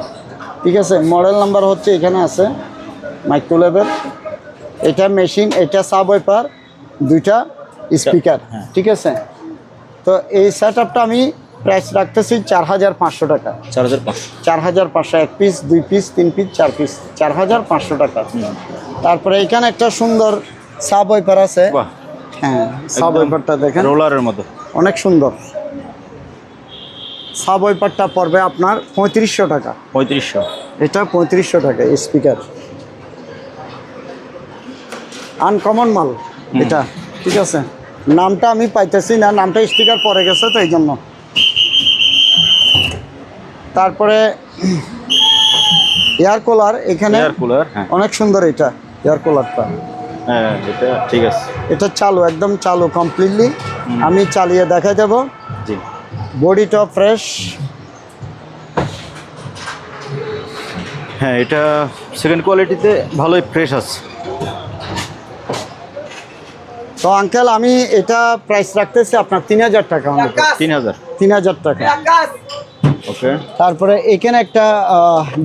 ঠিক আছে? মডেল নাম্বার হচ্ছে এখানে আছে মাইক্রোওয়েভের, এটা মেশিন, এটা সাব ওয়াইপার, 2টা স্পিকার, ঠিক আছে? তো এই সেট আপটা আমি প্রাইস রাখতেছি 4500 টাকা। 4500, 1 পিস, 2 পিস, 3 পিস, 4 পিস, 4500 টাকা। তারপরে এখানে একটা সুন্দর সাব ওয়াইপার আছে, বাহ, হ্যাঁ সাব ওয়াইপারটা দেখেন রোলারের মতো অনেক সুন্দর। সাব ওয়াইপারটা পড়বে আপনার 3500 টাকা। 3500, এটা 3500 টাকা স্পিকার, আনকমন মাল এটা, ঠিক আছে? নামটা আমি পাইতেছি না, নামটা স্টিকার পরে গেছে তো এই জন্য। তারপরে এয়ার কুলার, এখানে এয়ার কুলার, হ্যাঁ অনেক সুন্দর এটা এয়ার কুলারটা, হ্যাঁ এটা ঠিক আছে। এটা চালু, একদম চালু কমপ্লিটলি, আমি চালিয়ে দেখা দেব। জি বডিটা ফ্রেশ, হ্যাঁ এটা সেকেন্ড কোয়ালিটিতে ভালোই ফ্রেশ আছে। তো আঙ্কেল আমি এটা প্রাইস রাখতেছি আপনার 3000 টাকা, 3000। 3000 টাকা। ওকে, তারপরে এখানে একটা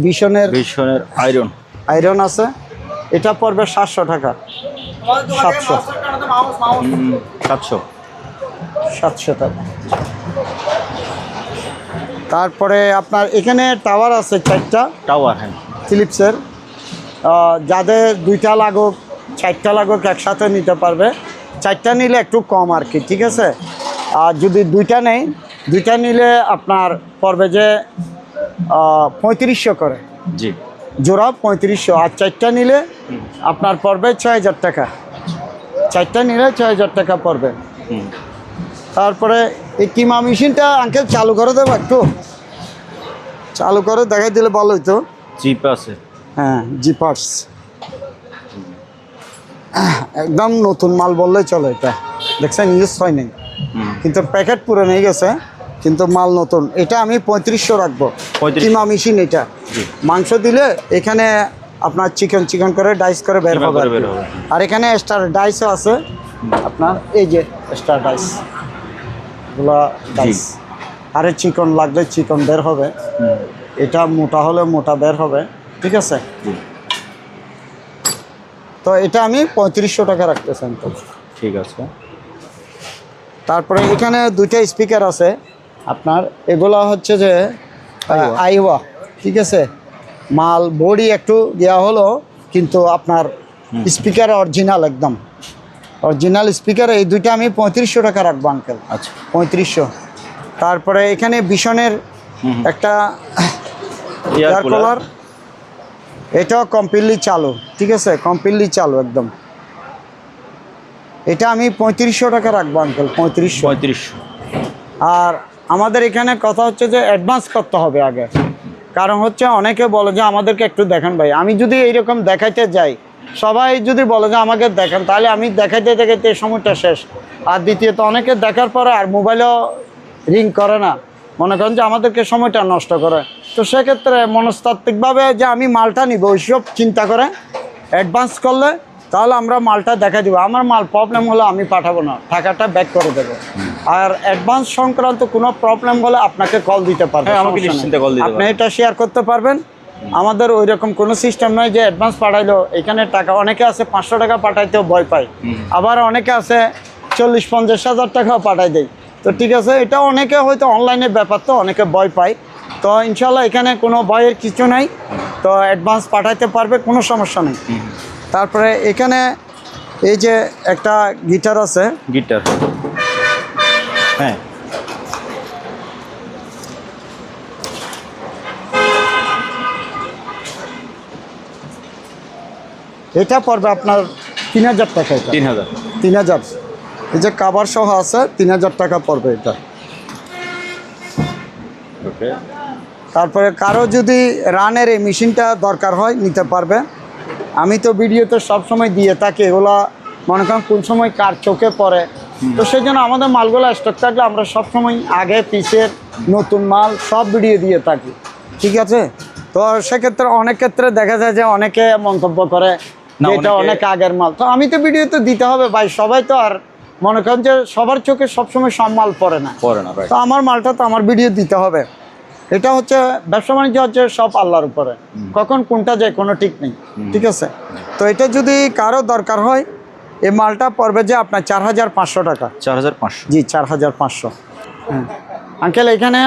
ভীষণের আয়রন আছে, এটা পড়বে 700 টাকা, 700 টাকা। তারপরে আপনার এখানে টাওয়ার আছে 4টা, টাওয়ার, হ্যাঁ ফিলিপসের, যাদের 2টা লাগুক 4টা লাগুক একসাথে নিতে পারবে, 4টা নিলে একটু কম আর কি, ঠিক আছে? আর যদি 2টা নেই, 2টা নিলে আপনার পড়বে যে 3500 করে, জি জোড়া 3500। আর 4টা নিলে আপনার পড়বে 6000 টাকা, 4টা নিলে 6000 টাকা পড়বে। তারপরে এই কিমা মেশিনটা আঙ্কেল চালু করে দেবো, একটু চালু করে দেখাই দিলে ভালো হইতো। চিপ আছে, হ্যাঁ জিপার্স, একদম নতুন মাল বললেই চলে, এটা দেখছেন ইউজ হয় নাই, কিন্তু প্যাকেট পুরো নিয়ে গেছে, কিন্তু মাল নতুন। এটা আমি 3500 রাখবো, কিমা মেশিন এটা। মাংস দিলে এখানে আপনার চিকেন করে ডাইস করে বের হবে, আর এখানে স্টার ডাইসও আছে আপনার, এই যে স্টার ডাইস গুলা ডাইস, আরে চিকন লাগলে চিকন বের হবে, এটা মোটা হলে মোটা বের হবে, ঠিক আছে? তো এটা আমি 3500 টাকা রাখতেছেন তো, ঠিক আছে। তারপরে এখানে 2টা স্পিকার আছে আপনার, এগুলা হচ্ছে যে আইওয়া, ঠিক আছে? মাল বডি একটু দেওয়া হলো, কিন্তু আপনার স্পিকার অরিজিনাল, একদম অরিজিনাল স্পিকার। এই 2টা আমি 3500 টাকা রাখবো আঙ্কেল, আচ্ছা 3500। তারপরে এখানে ভীষণের একটা এয়ার কুলার, এটাও কমপ্লিটলি চালু, ঠিক আছে? কমপ্লিটলি চালু একদম, এটা আমি 3500 টাকা রাখবো আঙ্কেল, 3500। আর আমাদের এখানে কথা হচ্ছে যে অ্যাডভান্স করতে হবে আগে, কারণ হচ্ছে অনেকে বলে যে আমাদেরকে একটু দেখান ভাই। আমি যদি এইরকম দেখাইতে যাই, সবাই যদি বলে যে আমাকে দেখান, তাহলে আমি দেখাইতে দেখাইতে এই সময়টা শেষ। আর দ্বিতীয়ত অনেকে দেখার পরে আর মোবাইলও রিং করে না, মনে করেন যে আমাদেরকে সময়টা নষ্ট করে। তো সেক্ষেত্রে মনস্তাত্ত্বিকভাবে যে আমি মালটা নিব ওইসব চিন্তা করে অ্যাডভান্স করলে তাহলে আমরা মালটা দেখা দিব। আমার মাল প্রবলেম হলে আমি পাঠাবো না, টাকাটা ব্যাক করে দেবো। আর অ্যাডভান্স সংক্রান্ত কোনো প্রবলেম হলে আপনাকে কল দিতে পারবেন, আপনি এটা শেয়ার করতে পারবেন। আমাদের ওই রকম কোনো সিস্টেম নয় যে অ্যাডভান্স পাঠাইলো এখানে টাকা, অনেকে আছে 500 টাকা পাঠাইতেও ভয় পায়, আবার অনেকে আছে 40-50 হাজার টাকাও পাঠাই দেয়। তো ঠিক আছে, এটা অনেকে হয়তো অনলাইনের ব্যাপার, তো অনেকে ভয় পায়। তো ইনশাল্লাহ এখানে কোনো ভয়ের কিছু নাই, তো অ্যাডভান্স পাঠাইতে পারবে, কোনো সমস্যা নেই। তারপরে এখানে এই যে একটা গিটার আছে, গিটার, হ্যাঁ এটা পড়বে আপনার 3000 টাকা। 3000। এই যে কাভার সহ আছে 3000 টাকা পড়বে এটা। ওকে, তারপরে কারো যদি রানের এই মেশিনটা দরকার হয় নিতে পারবে। আমি তো ভিডিওতে সবসময় দিয়ে থাকি, এগুলা মনে করেন কোন সময় কার চোখে পড়ে, তো সেই জন্য আমাদের মালগুলো স্টক থাকলে আমরা সবসময় আগে পিসের নতুন মাল সব ভিডিও দিয়ে থাকি, ঠিক আছে। তো সেক্ষেত্রে অনেক ক্ষেত্রে দেখা যায় যে অনেকে মন্তব্য করে না, যে এটা অনেক আগের মাল, তো আমি তো ভিডিও তো দিতে হবে ভাই, সবাই তো আর মনে করেন যে সবার চোখে সবসময় সব মাল পড়ে না, রাইট। তো আমার মালটা তো আমার ভিডিও দিতে হবে। এটা হচ্ছে ব্যবসা বাণিজ্য হচ্ছে সব আল্লাহর উপরে, কখন কোনটা যায় কোনো ঠিক নেই, ঠিক আছে। তো এটা যদি কারো দরকার হয় এই মালটা পড়বে যে আপনার 4500 টাকা। 4500? জি 4500। আঙ্কেল এখানে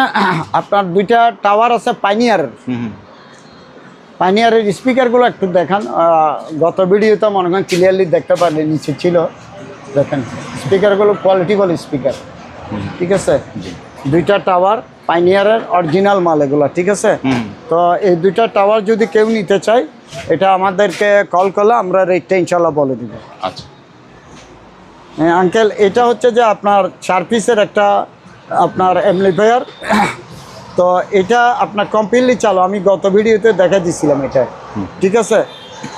আপনার 2টা টাওয়ার আছে পাইনিয়ারের। পাইনিয়ারের স্পিকারগুলো একটু দেখান, গত ভিডিওতে মনে করেন ক্লিয়ারলি দেখতে পারলে নিচে ছিল, দেখেন স্পিকারগুলো কোয়ালিটিফুল স্পিকার, ঠিক আছে। 2টা টাওয়ার পাইনিয়ারের অরিজিনাল মাল এগুলো, ঠিক আছে। তো এই 2টা টাওয়ার যদি কেউ নিতে চায় এটা আমাদেরকে কল করলে আমরা রেটটা ইনশাল্লাহ বলে দিব। আচ্ছা আঙ্কেল এটা হচ্ছে যে আপনার 4 পিসের একটা আপনার অ্যাম্পলিফায়ার, তো এটা আপনার কমপ্লিটলি চালু, আমি গত ভিডিওতে দেখা দিছিলাম এটা, ঠিক আছে।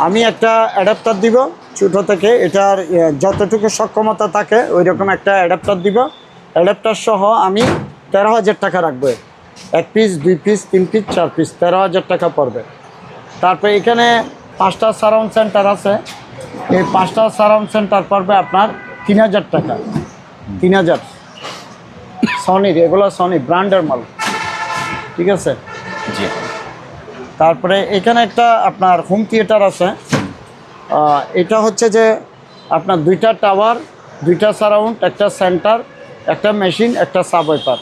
আমি একটা অ্যাডাপ্টার দিব ছোটো থেকে, এটার যতটুকু সক্ষমতা থাকে ওই রকম একটা অ্যাডাপ্টার দিব। অ্যাডাপ্টার সহ আমি 13,000 টাকা রাখবো। 1 পিস 2 পিস 3 পিস 4 পিস 13,000 টাকা পড়বে। তারপরে এখানে 5টা সারাউন্ড সেন্টার আছে, এই 5টা সারাউন্ড সেন্টার পড়বে আপনার 3000 টাকা। 3000 সনির, এগুলো সনি ব্র্যান্ডের মাল, ঠিক আছে। জি। তারপরে এখানে একটা আপনার হোম থিয়েটার আছে, এটা হচ্ছে যে আপনার 2টা টাওয়ার 2টা সারাউন্ড, একটা সেন্টার, একটা মেশিন, একটা সাবওয়েপার।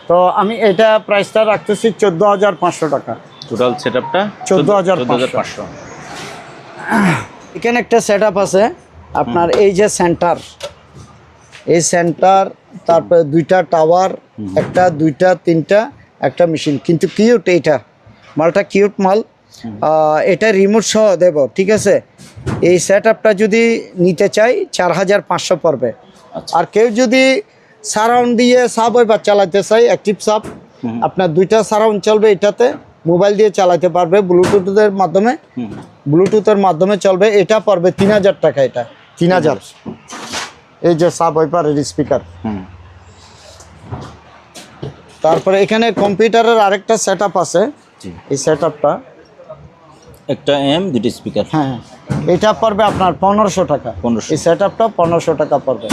তো আমি এটা প্রাইসটা রাখতেছি 14,500 টাকা। টোটাল সেটআপটা 14,500। এখানে একটা সেটআপ আছে আপনার, এই যে সেন্টার, এই সেন্টার, তারপরে 2টা টাওয়ার, একটা 2টা 3টা, একটা মেশিন, কিন্তু কিউট, এইটা মালটা কিউট মাল। এটা রিমোট সহ দেব, ঠিক আছে। এই সেটআপটা যদি নিতে চাই 4,500 পড়বে। আর কেউ যদি সারাউন্ড দিয়ে সাবওয়েপার চালাতে চাই, অ্যাক্টিভ সাব, আপনার 2টা সারাউন্ড চলবে এটাতে, মোবাইল দিয়ে চালাতে পারবে, ব্লুটুথের মাধ্যমে চলবে, এটা পড়বে 3000 টাকা। এটা 3000। এই যে সাবওয়েপারের স্পিকার। তারপরে এখানে কম্পিউটারের আরেকটা সেটআপ আছে, এই সেটআপটা একটা এম 2টি স্পিকার। হ্যাঁ, এটা পড়বে আপনার 1500 টাকা। 1500। এই সেটআপটা 1500 টাকা পড়বে।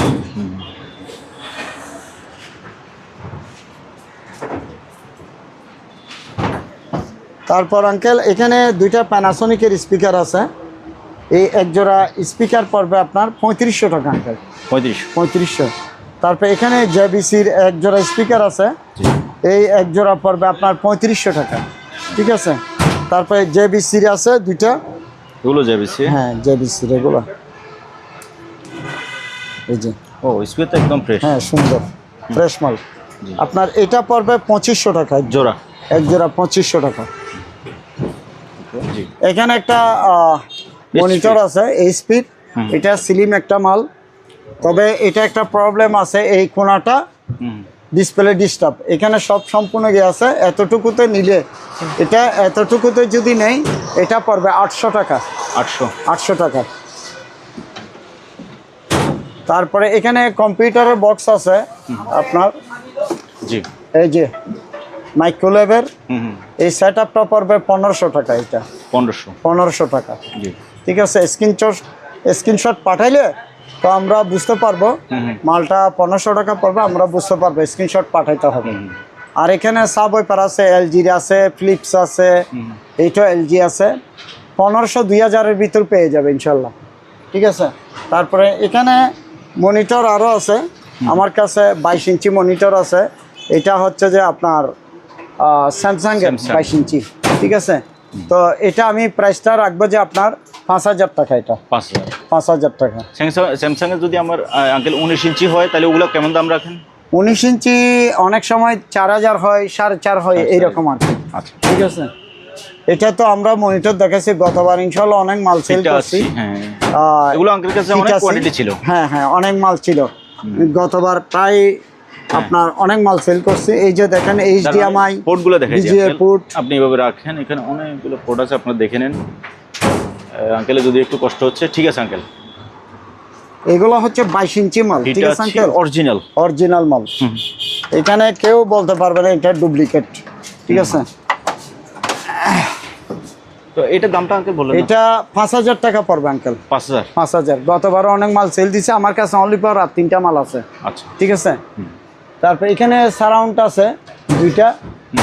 তারপর আঙ্কেল এখানে 2টা প্যানাসোনিকের স্পিকার আছে, এই একজোড়া স্পিকার পড়বে আপনার 3500 টাকা আঙ্কেল। 3500। তারপর এখানে জেবিসির একজোড়া স্পিকার আছে, এই একজোড়া পড়বে আপনার 3500 টাকা, ঠিক আছে। তারপরে জেবিসির আছে 2টা, এগুলো জেবিসি? হ্যাঁ জেবিসির এগুলো, এই যে। ও স্পিকার একদম ফ্রেশ। হ্যাঁ সুন্দর ফ্রেশ মাল। আপনার এটা পড়বে 2500 টাকা জোড়া, এক জোড়া 2500 টাকা। জি। এখানে একটা মনিটর আছে এইচপির, এটা স্লিম একটা মাল, তবে এটা একটা প্রবলেম আছে, এই কোণাটা ডিসপ্লে ডিস্টার্ব, এখানে সব সম্পূর্ণ গিয়ে আছে, এতটুকুতে নিলে এটা, এতটুকুতে যদি নেই এটা পড়বে 800 টাকা। 800 টাকা। তারপরে এখানে কম্পিউটারের বক্স আছে আপনার, জি, এই যে মাইক্রোওয়েভের, এই সেটআপটা পড়বে 1500 টাকা। এটা 1500 টাকা, জি, ঠিক আছে। স্ক্রিনশট পাঠাইলে তো আমরা বুঝতে পারবো মালটা 1500 টাকা পড়বে, আমরা বুঝতে পারবো, স্ক্রিনশট পাঠাইতে হবে। আর এখানে সাবওয়েপার আছে, এলজির আছে, ফিলিপস আছে, এইটা এলজি আছে, 1500-2000-এর ভিতর পেয়ে যাবে ইনশাল্লাহ, ঠিক আছে। তারপরে এখানে মনিটর আরও আছে, আমার কাছে 22 ইঞ্চি মনিটর আছে, এটা হচ্ছে যে আপনার স্যামসাংয়ের 22 ইঞ্চি, ঠিক আছে। তো এটা আমি প্রাইসটা রাখবো যে আপনার 5000 টাকা। এটা 5000 টাকা। স্যামসাংয়ের যদি আমার আঙ্কেল 19 ইঞ্চি হয় তাহলে ওগুলো কেমন দাম রাখেন? 19 ইঞ্চি অনেক সময় 4000 হয়, 4.5 হয়, এইরকম আর কি। আচ্ছা, ঠিক আছে। এটা তো আমরা মনিটর দেখাচ্ছি গতবার ইনশাআল্লাহ অনেক মাল সেল এটা করছি। আছে, হ্যাঁ। আহ, এগুলো আঙ্কেলের কাছে অনেক ঠিক আছে। কোয়ান্টিটি ছিল। হ্যাঁ হ্যাঁ অনেক মাল ছিল গতবার প্রায় আপনার অনেক মাল সেল করছি। এই যে দেখেন HDMI পোর্টগুলো দেখাই দিই VGA আঙ্কেল। পোর্ট। আপনি এভাবে রাখেন, এখানে অনেকগুলো পোর্ট আছে, আপনারা দেখে নেন। আঙ্কেলের যদি একটু কষ্ট হচ্ছে, ঠিক আছে আঙ্কেল। এগুলো হচ্ছে 22 ইঞ্চি মাল, ঠিক আছে আঙ্কেল, অরিজিনাল অরিজিনাল মাল। এখানে কেউ বলতে পারবে না এটা ডুপ্লিকেট, ঠিক আছে। তো এটার দামটা আঙ্কেল বললেন? এটা 5000 টাকা পড়বে আঙ্কেল। 5000। 5000। গতবার অনেক মাল সেল দিছে, আমার কাছে অনলি পাওয়ার 3টা মাল আছে, আচ্ছা, ঠিক আছে। তারপর এখানে সারাউন্ড আছে দুইটা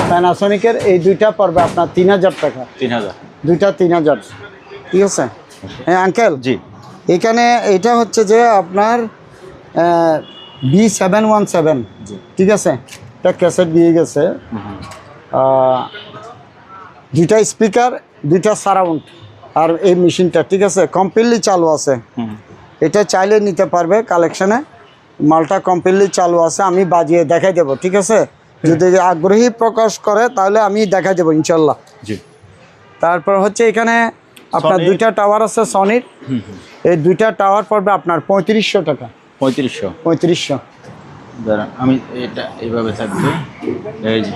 প্যানাসোনিকের, এই দুইটা পড়বে আপনার 3000 টাকা। 3000। দুইটা 3000, ঠিক আছে। হ্যাঁ আঙ্কেল, জি। এখানে এটা হচ্ছে যে আপনার B717, ঠিক আছে। এটা ক্যাসেট দিয়ে গেছে, দুইটা স্পিকার, দুইটা সারাউন্ড, আর এই মেশিনটা, ঠিক আছে, কমপ্লিটলি চালু আছে। এটা চাইলে নিতে পারবে কালেকশনে, মালটা কমপ্লিটলি চালু আছে। আমি বাজিয়ে দেখাই দেবো, ঠিক আছে। যদি আগ্রহী প্রকাশ করে তাহলে আমি দেখাই দেবো ইনশাল্লাহ। জি। তারপর হচ্ছে এখানে আপনার সনির? দুইটা টাওয়ার আছে সনির। এই দুইটা টাওয়ার পড়বে আপনার 3500 টাকা। 3500। 3500। দাঁড়ান, আমি এটা এইভাবে থাকবে, এই যে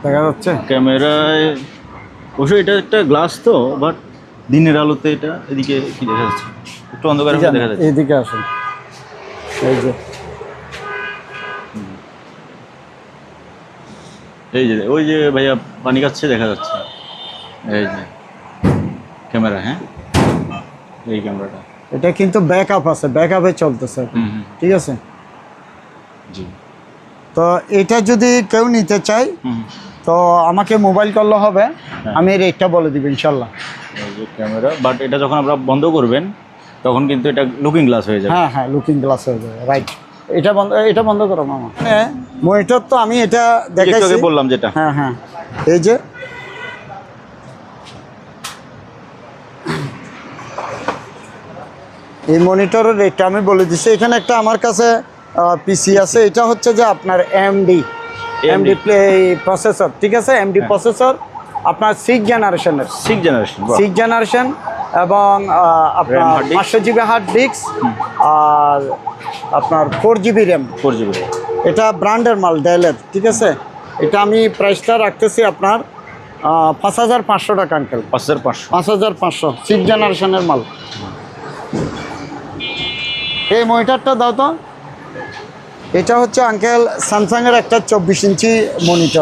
দেখা যাচ্ছে ক্যামেরায়। অবশ্যই এটা একটা গ্লাস তো, বাট দিনের আলোতে এটা এদিকে কি দেখা যাচ্ছে, একটু অন্ধকার হলে দেখা যাচ্ছে। এইদিকে আসুন, এই যে এই যে ওই যে ভাইয়া পানি খাচ্ছে, দেখা যাচ্ছে। এই যে ক্যামেরা, হ্যাঁ, এই ক্যামেরাটা। এটা কিন্তু ব্যাকআপ আছে, ব্যাকআপে চলতেছে, ঠিক আছে। জি। তো এটা যদি কেউ নিতে চায় তো আমাকে মোবাইল করলে হবে, আমি রেটটা বলে দিব ইনশাল্লাহ। এই যে ক্যামেরা, বাট এটা যখন আপনারা বন্ধ করবেন তখন কিন্তু এটা লুকিং গ্লাস হয়ে যাবে। হ্যাঁ হ্যাঁ, লুকিং গ্লাস হয়ে যাবে, রাইট। এটা বন্ধ করো মামা। হ্যাঁ, মনিটর তো আমি এটা দেখাইছি, বললাম যেটা। হ্যাঁ হ্যাঁ, এই যে এই মনিটরের রেটটা আমি বলে দিচ্ছি। এখানে একটা আমার কাছে পিসি আছে, এটা হচ্ছে যে আপনার এমডি প্লে প্রসেসর, ঠিক আছে। এমডি প্রসেসর আপনার 6 জেনারেশনের, 6 জেনারেশন, এবং আপনার 500 GB হার্ড ডিস্ক, আর আপনার 4 GB র্যাম। 4 GB। এটা ব্র্যান্ডের মাল, ডেলের, ঠিক আছে। এটা আমি প্রাইসটা রাখতেছি আপনার 5500 টাকা আঙ্কেল। 5500, 6 জেনারেশনের মাল। এই মনিটরটা দাও তো। এটা হচ্ছে আঙ্কেল স্যামসাংয়ের একটা 24 ইঞ্চি মনিটর।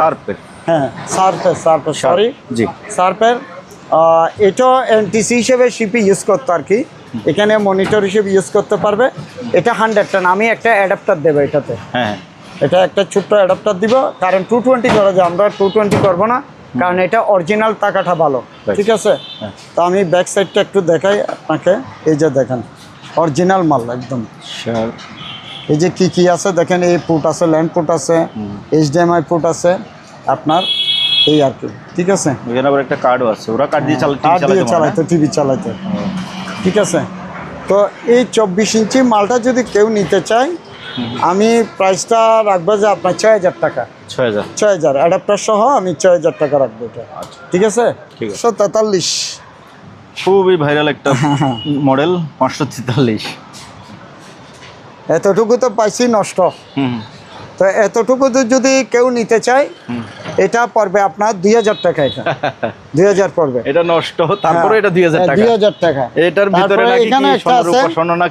হ্যাঁ, সার্ফের, সরি, জি, সার্ফের। এটা এনটিসি হিসেবে শিপি ইউজ করতো আর কি, এখানে মনিটর হিসেবে ইউজ করতে পারবে। এটা 100 টান, আমি একটা অ্যাডাপ্টার দেবো এটাতে। হ্যাঁ, এটা একটা ছোট্ট অ্যাডাপ্টার দিব, কারণ 220 করা যায়, আমরা 220 করবো না, কারণ এটা অরিজিনাল টাকাটা ভালো, ঠিক আছে। তো আমি ব্যাক সাইডটা একটু দেখাই আপনাকে। এই যে দেখেন অরিজিনাল মাল একদম। এই যে কি আছে দেখেন, এই পোর্ট আছে, ল্যান্ড পোর্ট আছে, HDMI পোর্ট আছে আপনার, এই আর কি, ঠিক আছে। এখানে আবার একটা কার্ডও আছে, ওরা কার্ড দিয়ে চালাইতো, টিভি চালাইতো, ঠিক আছে। তো এই 24 ইঞ্চি মালটা যদি কেউ নিতে চায়, আমি প্রাইসটা রাখবো যে আপনার 6000 টাকা। 6000 অ্যাডাপ্টার সহ আমি 6000 টাকা রাখবো এটা, ঠিক আছে। 543, খুবই ভাইরাল একটা মডেল, 543। এতটুকু তো পাইছি নষ্ট। তো এতটুকু যদি কেউ নিতে চায়, এটা পড়বে আপনার 2000 টাকা। এটা 2000 পড়বে, এটা নষ্ট, তারপরে এটা 2000 টাকা। 2000 টাকা। এটার ভিতরে নাকি এখানে একটা আছে,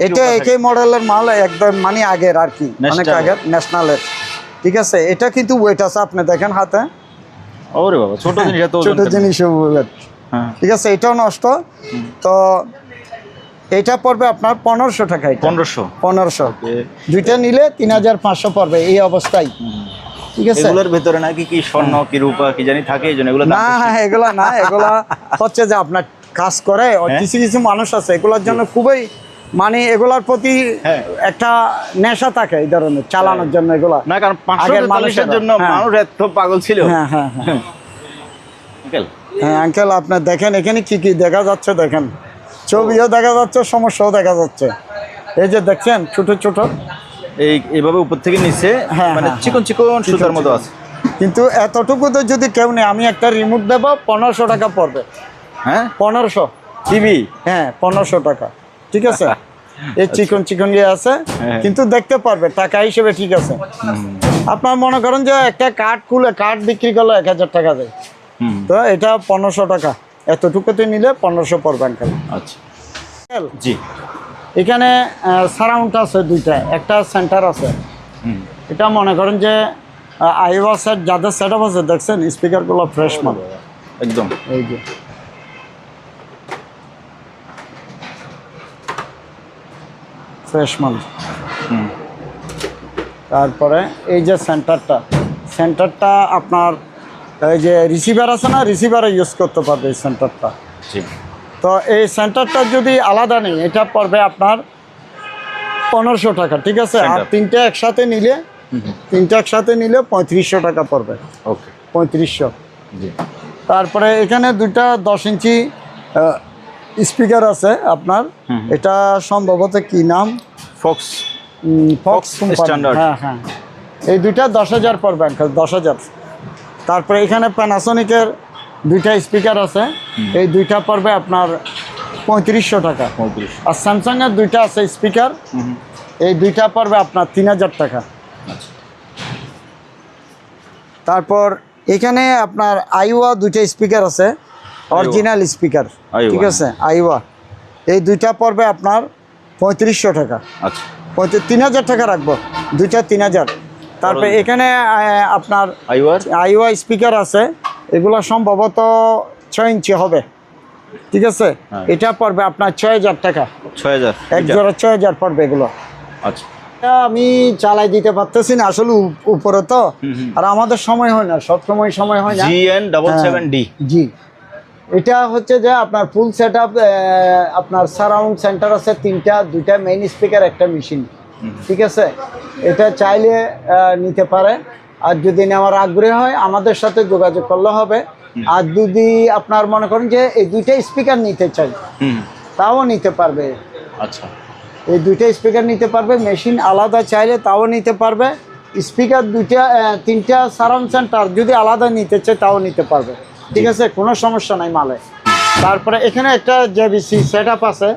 এটা একই মডেলের মাল, একদম মানে আগের আর কি, অনেক আগের, ন্যাশনালের, ঠিক আছে। এটা কিন্তু ওয়েট আছে, আপনি দেখেন হাতে। ওরে বাবা, ছোট জিনিস, ছোট জিনিস, ঠিক আছে। এটাও নষ্ট। তো এটা পড়বে আপনার 1500 টাকা। 1500 দুইটা নিলে 3500 পড়বে এই অবস্থায়, ঠিক আছে। এগুলোর ভিতরে নাকি কি স্বর্ণ কি রূপা কি জানি থাকে, এই জন্য এগুলো না, এগুলা না, এগুলা হচ্ছে যে আপনার কাজ করে কিছু কিছু মানুষ আছে, এগুলোর জন্য খুবই মানে এগুলার প্রতি একটা নেশা থাকে এই ধরনের চালানোর জন্য। এগুলা না, কারণ 540 এর জন্য মানুষ এত পাগল ছিল। হ্যাঁ হ্যাঁ হ্যাঁ হ্যাঁ আঙ্কেল, আপনার দেখেন এখানে কি কি দেখা যাচ্ছে, দেখেন ছবিও দেখা যাচ্ছে, সমস্যাও দেখা যাচ্ছে। এই যে দেখছেন ছোট ছোট, এইভাবে উপর থেকে নিচে মানে চিকন চিকন সুতার মতো আছে। কিন্তু এতটুকুতে যদি কেউ নেই, আমি একটা রিমোট দেবো, 1500 টাকা পড়বে। হ্যাঁ 1500, টিভি। হ্যাঁ 1500 টাকা, ঠিক আছে। এই চিকন চিকন ইয়ে আছে, হ্যাঁ। কিন্তু দেখতে পারবে টাকা হিসেবে, ঠিক আছে। আপনার মনে করেন যে একটা কার্ড খুলে কার্ড বিক্রি করলে 1000 টাকা দেয়, তো এটা 1500 টাকা, এতটুকুতে নিলে 1500 পড়বে আঙ্কেল। আচ্ছা জি। এখানে সারাউন্ড আছে দুইটা, একটা সেন্টার আছে। এটা মনে করেন যে আইওয়া সেট যাদের সেট আপ আছে, দেখছেন স্পিকারগুলো ফ্রেশ মাল একদম। এই যে ফ্রেশ মাল। তারপরে এই যে সেন্টারটা আপনার এই যে রিসিভার আছে না, রিসিভারে ইউজ করতে পারবে এই সেন্টারটা। জি। তো এই সেন্টারটা যদি আলাদা নেই, এটা পড়বে আপনার 1500 টাকা, ঠিক আছে। আর Center। তিনটা একসাথে নিলে 3500 টাকা পড়বে, ওকে 3500। জি। তারপরে এখানে দুইটা 10 ইঞ্চি স্পিকার আছে আপনার, এটা সম্ভবত কি নাম, ফক্স ফক্স Standard। হ্যাঁ হ্যাঁ, এই দুইটা 10,000 পড়বে আঙ্কেল, 10,000। তারপরে এখানে প্যানাসোনিকের দুইটা স্পিকার আছে, এই দুইটা পড়বে আপনার 3500 টাকা। 35। আর স্যামসাংয়ের দুইটা আছে স্পিকার, এই দুইটা পড়বে আপনার 3000 টাকা। তারপর এখানে আপনার আইওয়া দুইটা স্পিকার আছে, অরিজিনাল স্পিকার, আইওয়া। ঠিক আছে, আইওয়া। এই দুইটা পড়বে আপনার 3500 টাকা। আচ্ছা 3000 টাকা রাখবো, দুইটা 3000। তারপরে এখানে আপনার আইওয়া স্পিকার আছে, এগুলো সম্ভবত 6 ইঞ্চি হবে, ঠিক আছে। হ্যাঁ। এটা পড়বে আপনার 6000 টাকা, 6000 এক জোড়া 6000 পড়বে এগুলো। আচ্ছা এটা আমি চালাই দিতে পারতেছি না আসলে, উপরে তো, আর আমাদের সময় হয় না, সব সময় হয় না। GN77D। জি, এটা হচ্ছে যে আপনার ফুল সেট আপ, আপনার সারাউন্ড সেন্টার আছে তিনটা, দুইটা মেইন স্পিকার, একটা মেশিন, ঠিক আছে। এটা চাইলে নিতে পারে, আর যদি নেওয়ার আগ্রহ হয় আমাদের সাথে যোগাযোগ করলে হবে। আর যদি আপনার মনে করেন যে এই দুইটা স্পিকার নিতে চাই, তাও নিতে পারবে। আচ্ছা এই দুইটা স্পিকার নিতে পারবে, মেশিন আলাদা চাইলে তাও নিতে পারবে। স্পিকার দুইটা তিনটা সারাউন্ড সেন্টার যদি আলাদা নিতে চায় তাও নিতে পারবে, ঠিক আছে, কোনো সমস্যা নাই মালে। তারপরে এখানে একটা JVC সেট আপ আছে,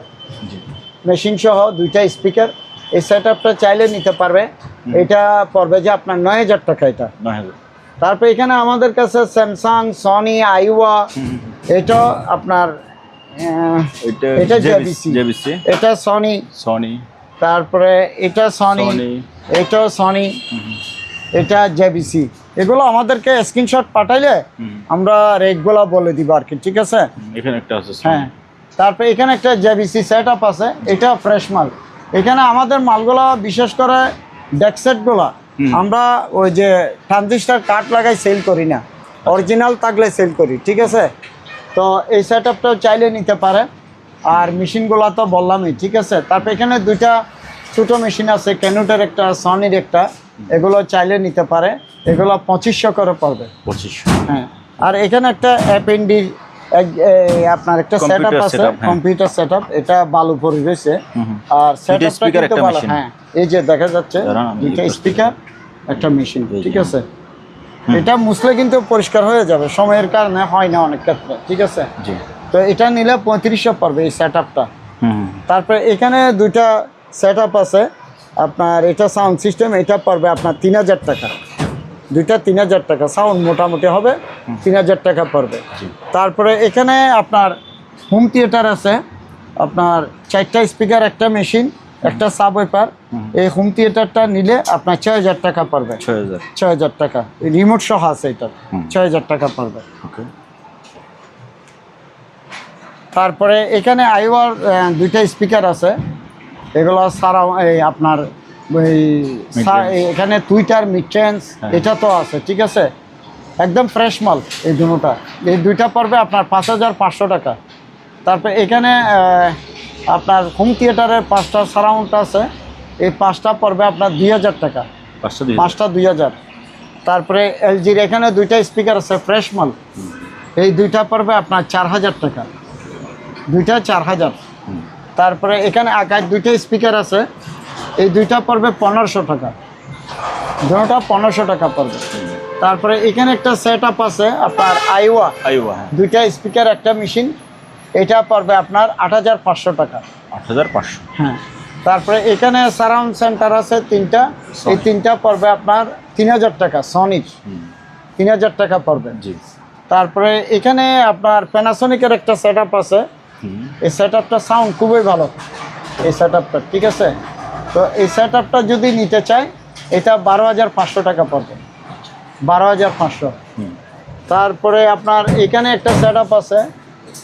মেশিন সহ দুইটা স্পিকার, এই সেট আপটা চাইলে নিতে পারবে। এটা পড়বে যে আপনার 9000 টাকা এটা। 9000। তারপরে এখানে আমাদের কাছে স্যামসাং, সনি, আইওয়া, এটা আপনার এটা JVC, এটা সনি, তারপরে এটা সনি, এটাও সনি, এটা JVC। এগুলো আমাদেরকে স্ক্রিনশট পাঠাইলে আমরা রেটগুলো বলে দিব আর কি, ঠিক আছে। এখানে একটা আছে। হ্যাঁ, তারপরে এখানে একটা JVC সেট আপ আছে, এটা ফ্রেশ মাল। এখানে আমাদের মালগুলো বিশেষ করে ডেকসেটগুলো আমরা ওই যে ট্রানজিস্টার কাট লাগাই সেল করি না, অরিজিনাল থাকলে সেল করি, ঠিক আছে। তো এই সেট আপটাও চাইলে নিতে পারে। আর মেশিনগুলো তো বললামই, ঠিক আছে। তারপর এখানে দুইটা ছোটো মেশিন আছে, ক্যানুটের একটা, সনির একটা, এগুলো চাইলে নিতে পারে। এগুলো 2500 করে পড়বে। 2500। হ্যাঁ, আর এখানে একটা অ্যাপেন্ডি আপনার একটা সেট আপ আছে, কম্পিউটার সেট আপ, এটা বালু পরে রয়েছে। আর সেট আপটা কিন্তু ভালো, হ্যাঁ, এই যে দেখা যাচ্ছে দুইটা স্পিকার, একটা মেশিন, ঠিক আছে। এটা মুছলে কিন্তু পরিষ্কার হয়ে যাবে, সময়ের কারণে হয় না অনেক ক্ষেত্রে, ঠিক আছে। তো এটা নিলে 3500 পড়বে এই সেট আপটা। তারপরে এখানে দুইটা সেট আপ আছে আপনার, এটা সাউন্ড সিস্টেম, এটা পড়বে আপনার 3000 টাকা, দুইটা 3000 টাকা, সাউন্ড মোটামুটি হবে 3000 টাকা পড়বে। তারপরে এখানে আপনার হোম থিয়েটার আছে, আপনার 4টা স্পিকার, একটা মেশিন, একটা সাবওয়েপার। এই হোম থিয়েটারটা নিলে আপনার 6000 টাকা পড়বে। 6000 টাকা রিমোট সহ আছে, এটা 6000 টাকা পড়বে। তারপরে এখানে আইওয়ার দুইটা স্পিকার আছে, এগুলো ছাড়াও এই আপনার এখানে টুইটার মিডট্রেন্স এটা তো আছে, ঠিক আছে, একদম ফ্রেশ মাল এই দুটোটা। এই দুইটা পড়বে আপনার 5500 টাকা। তারপরে এখানে আপনার হোম থিয়েটারের 5টা সারাউন্ড আছে, এই 5টা পড়বে আপনার 2000 টাকা, 5টা 2000। তারপরে LGর এখানে দুইটা স্পিকার আছে ফ্রেশ মাল, এই দুইটা পড়বে আপনার 4000 টাকা, দুইটা 4000। তারপরে এখানে আকাশ দুইটা স্পিকার আছে, এই দুইটা পড়বে 1500 টাকা, দুটোটা 1500 টাকা পড়বে। তারপরে এখানে একটা সেট আপ আছে আপনার আইওয়া, হ্যাঁ। দুইটা স্পিকার একটা মেশিন, এটা পড়বে আপনার 8,500 টাকা। 8,500। হ্যাঁ। তারপরে এখানে সারাউন্ড সেন্টার আছে তিনটা, এই তিনটা পড়বে আপনার 3,000 টাকা, সনির 3,000 টাকা পড়বে। জি। তারপরে এখানে আপনার প্যানাসোনিকের একটা সেট আপ আছে, এই সেট আপটা সাউন্ড খুবই ভালো, এই সেট আপটা, ঠিক আছে। তো এই সেট আপটা যদি নিতে চাই এটা 12,500 টাকা পড়বে, 12,500। তারপরে আপনার এখানে একটা সেট আপ আছে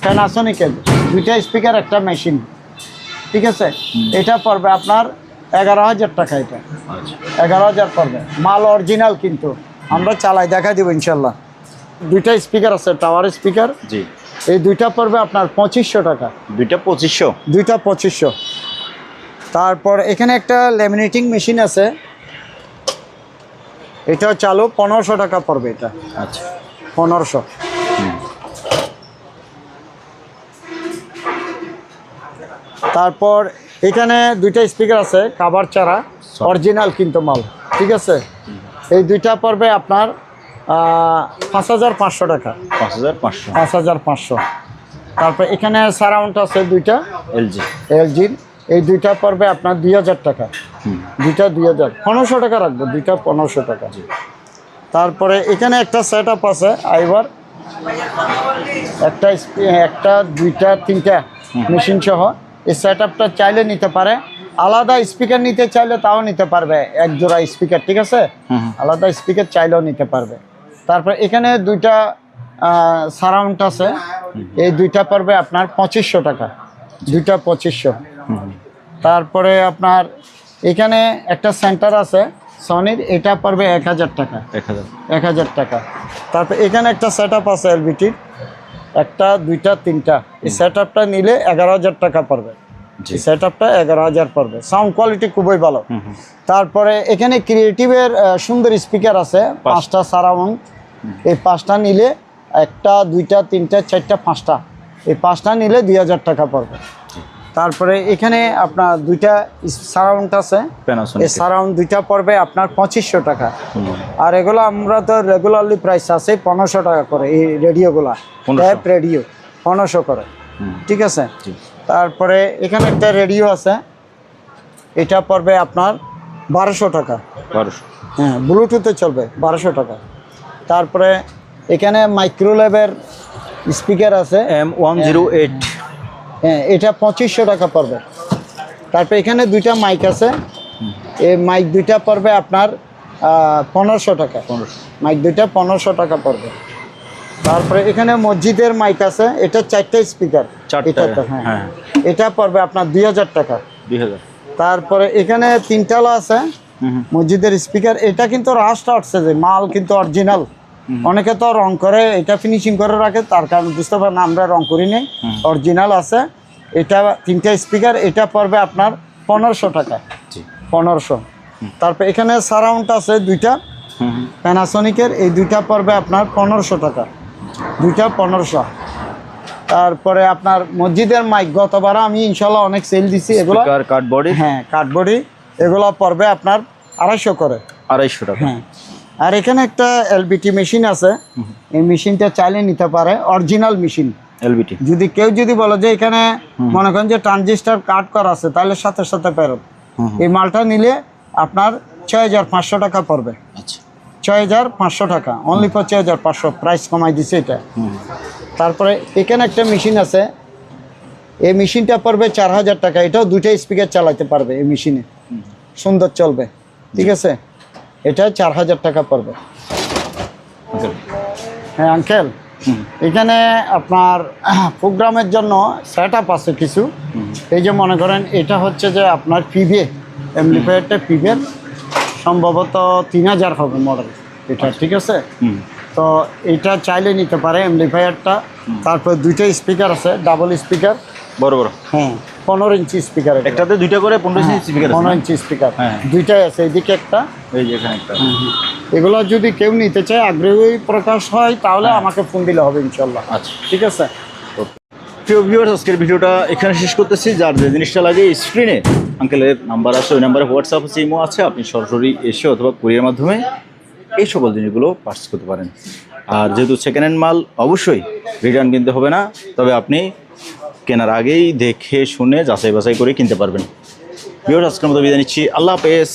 প্যানাসোনিকের, দুইটা স্পিকার একটা মেশিন, ঠিক আছে। এটা পড়বে আপনার 11,000 টাকা, এটা 11,000 পড়বে, মাল অরিজিনাল, কিন্তু আমরা চালাই দেখা দিব ইনশাল্লাহ। দুইটা স্পিকার আছে টাওয়ার স্পিকার, জি। এই দুইটা পড়বে আপনার 2,500 টাকা, দুইটা 2,500। দুইটা 2,500। তারপর এখানে একটা ল্যামিনেটিং মেশিন আছে, এটাও চালু, 1,500 টাকা পড়বে, এটা আচ্ছা 1,500। তারপর এখানে দুইটা স্পিকার আছে কাভার ছাড়া, অরিজিনাল কিন্তু মাল, ঠিক আছে। এই দুইটা পড়বে আপনার 5,500 টাকা, 5,500। 5,500। তারপর এখানে সারাউন্ড আছে দুইটা এলজি। এলজির, এই দুইটা পড়বে আপনার 2,000 টাকা, দুইটা 2,000, 1,500 টাকা রাখবো, দুইটা 1,500 টাকা। তারপরে এখানে একটা সেট আপ আছে আইবার, একটা দুইটা তিনটা মেশিন সহ, এই সেট আপটা চাইলে নিতে পারে, আলাদা স্পিকার নিতে চাইলে তাও নিতে পারবে, এক জোড়া স্পিকার, ঠিক আছে, আলাদা স্পিকার চাইলেও নিতে পারবে। তারপর এখানে দুইটা সারাউন্ড আছে, এই দুইটা পড়বে আপনার 2,500 টাকা, দুইটা 2,500। তারপরে আপনার এখানে একটা সেন্টার আছে সনির, এটা পড়বে 1,000 টাকা, 1,000 টাকা। তারপর এখানে একটা সেট আপ আছে এলবিটির, একটা দুইটা তিনটা, এই সেট আপটা নিলে 11,000 টাকা পড়বে, এই সেট আপটা 11,000 পড়বে, সাউন্ড কোয়ালিটি খুবই ভালো। তারপরে এখানে ক্রিয়েটিভের সুন্দর স্পিকার আছে 5টা সারাউন্ড, এই 5টা নিলে, একটা দুইটা তিনটা চারটা 5টা, এই 5টা নিলে 2,000 টাকা পড়বে। তারপরে এখানে আপনার দুইটা সারাউন্ড আছে, এই সারাউন্ড দুইটা পড়বে আপনার 2,500 টাকা। আর এগুলো আমরা তো রেগুলারলি প্রাইস আছে 1,500 টাকা করে, এই রেডিওগুলা, ট্যাপ রেডিও 1,500 করে, ঠিক আছে। তারপরে এখানে একটা রেডিও আছে, এটা পড়বে আপনার 1,200 টাকা, 1200। হ্যাঁ, ব্লুটুথে চলবে, 1,200 টাকা। তারপরে এখানে মাইক্রোলেভের স্পিকার আছে M108, হ্যাঁ, এটা 2,500 টাকা পড়বে। তারপরে এখানে দুইটা মাইক আছে, এই মাইক দুইটা পড়বে আপনার 1,500 টাকা, মাইক দুইটা 1,500 টাকা পড়বে। তারপরে এখানে মসজিদের মাইক আছে, এটা 4টা স্পিকার, হ্যাঁ, এটা পড়বে আপনার 2,000 টাকা, 2,000। তারপরে এখানে 3টালা আছে মসজিদের স্পিকার, এটা কিন্তু রাস্ট আসছে, যে মাল কিন্তু অরিজিনাল, অনেকে তো রং করে, এটা ফিনিশিং করে রাখে, তার কারণে বুঝতে পারেন না, আমরা রং করি নেই, অরিজিনাল আছে। এটা 3টা স্পিকার, এটা পড়বে আপনার 1,500 টাকা, 1,500। তারপর এখানে সারাউন্ড আছে দুইটা প্যানাসোনিকের, এই দুইটা পড়বে আপনার 1,500 টাকা, দুইটা 1,500। তারপরে আপনার মসজিদের মাইক গতবার আমি ইনশাল্লাহ অনেক সেল দিছি, এগুলো কার্ডবোর্ড, হ্যাঁ কার্ডবোর্ডই, এগুলো পড়বে আপনার 250 করে, 250 টাকা। হ্যাঁ। আর এখানে একটা এলবিটি মেশিন আছে, এই মেশিনটা চাইলে নিতে পারে, অরিজিনাল মেশিন এলবিটি। যদি কেউ যদি বলে যে এখানে মনে করেন যে ট্রানজিস্টার কাট করা আছে, তাহলে সাথে সাথে ফেরত। এই মালটা নিলে আপনার 6,500 টাকা পড়বে, 6,500 টাকা, অনলি ফর 6,500, প্রাইস কমাই দিছে এটা। তারপরে এখানে একটা মেশিন আছে, এই মেশিনটা পড়বে 4,000 টাকা, এটাও দুইটা স্পিকার চালাতে পারবে, এই মেশিনে সুন্দর চলবে, ঠিক আছে, এটা 4,000 টাকা পড়বে। হ্যাঁ আঙ্কেল, এখানে আপনার প্রোগ্রামের জন্য সেট আপ আছে কিছু, এই যে মনে করেন এটা হচ্ছে যে আপনার পিভিএ অ্যাম্পলিফায়ারটা, পিভিএ সম্ভবত 3,000 হবে মডেল এটা, ঠিক আছে। তো এটা চাইলে নিতে পারে অ্যাম্পলিফায়ারটা। তারপর দুইটা স্পিকার আছে, ডাবল স্পিকার, বড় বড়, হ্যাঁ 15 ইঞ্চি স্পিকার, একটাতে দুইটা করে 15 ইঞ্চি স্পিকার, 15 ইঞ্চি স্পিকার, হ্যাঁ দুইটাই আছে, এইদিকে একটা, এই যে এখানে একটা। এগুলো যদি কেউ নিতে চায়, আগ্রহী প্রকাশ হয়, তাহলে আমাকে ফোন দিলে হবে ইনশাল্লাহ। আচ্ছা, ঠিক আছে। প্রিয় ভিউয়ার্স, আজকের ভিডিওটা এখানে শেষ করতেছি। যার যে জিনিসটা লাগে স্ক্রিনে আঙ্কেলের নাম্বার আছে, ওই নাম্বারে হোয়াটসঅ্যাপ আছে, ইমো আছে, আপনি সরাসরি এসে অথবা কুরিয়ার মাধ্যমে এই সকল জিনিসগুলো পারচেস করতে পারেন। আর যেহেতু সেকেন্ড হ্যান্ড মাল অবশ্যই রিটার্ন কিনতে হবে না, তবে আপনি কেনার আগেই দেখে শুনে যাচাই বাছাই করে কিনতে পারবেন। ভিউয়ার্স, আজকের মতো বিদায় নিচ্ছি। আল্লাহ হাফেজ।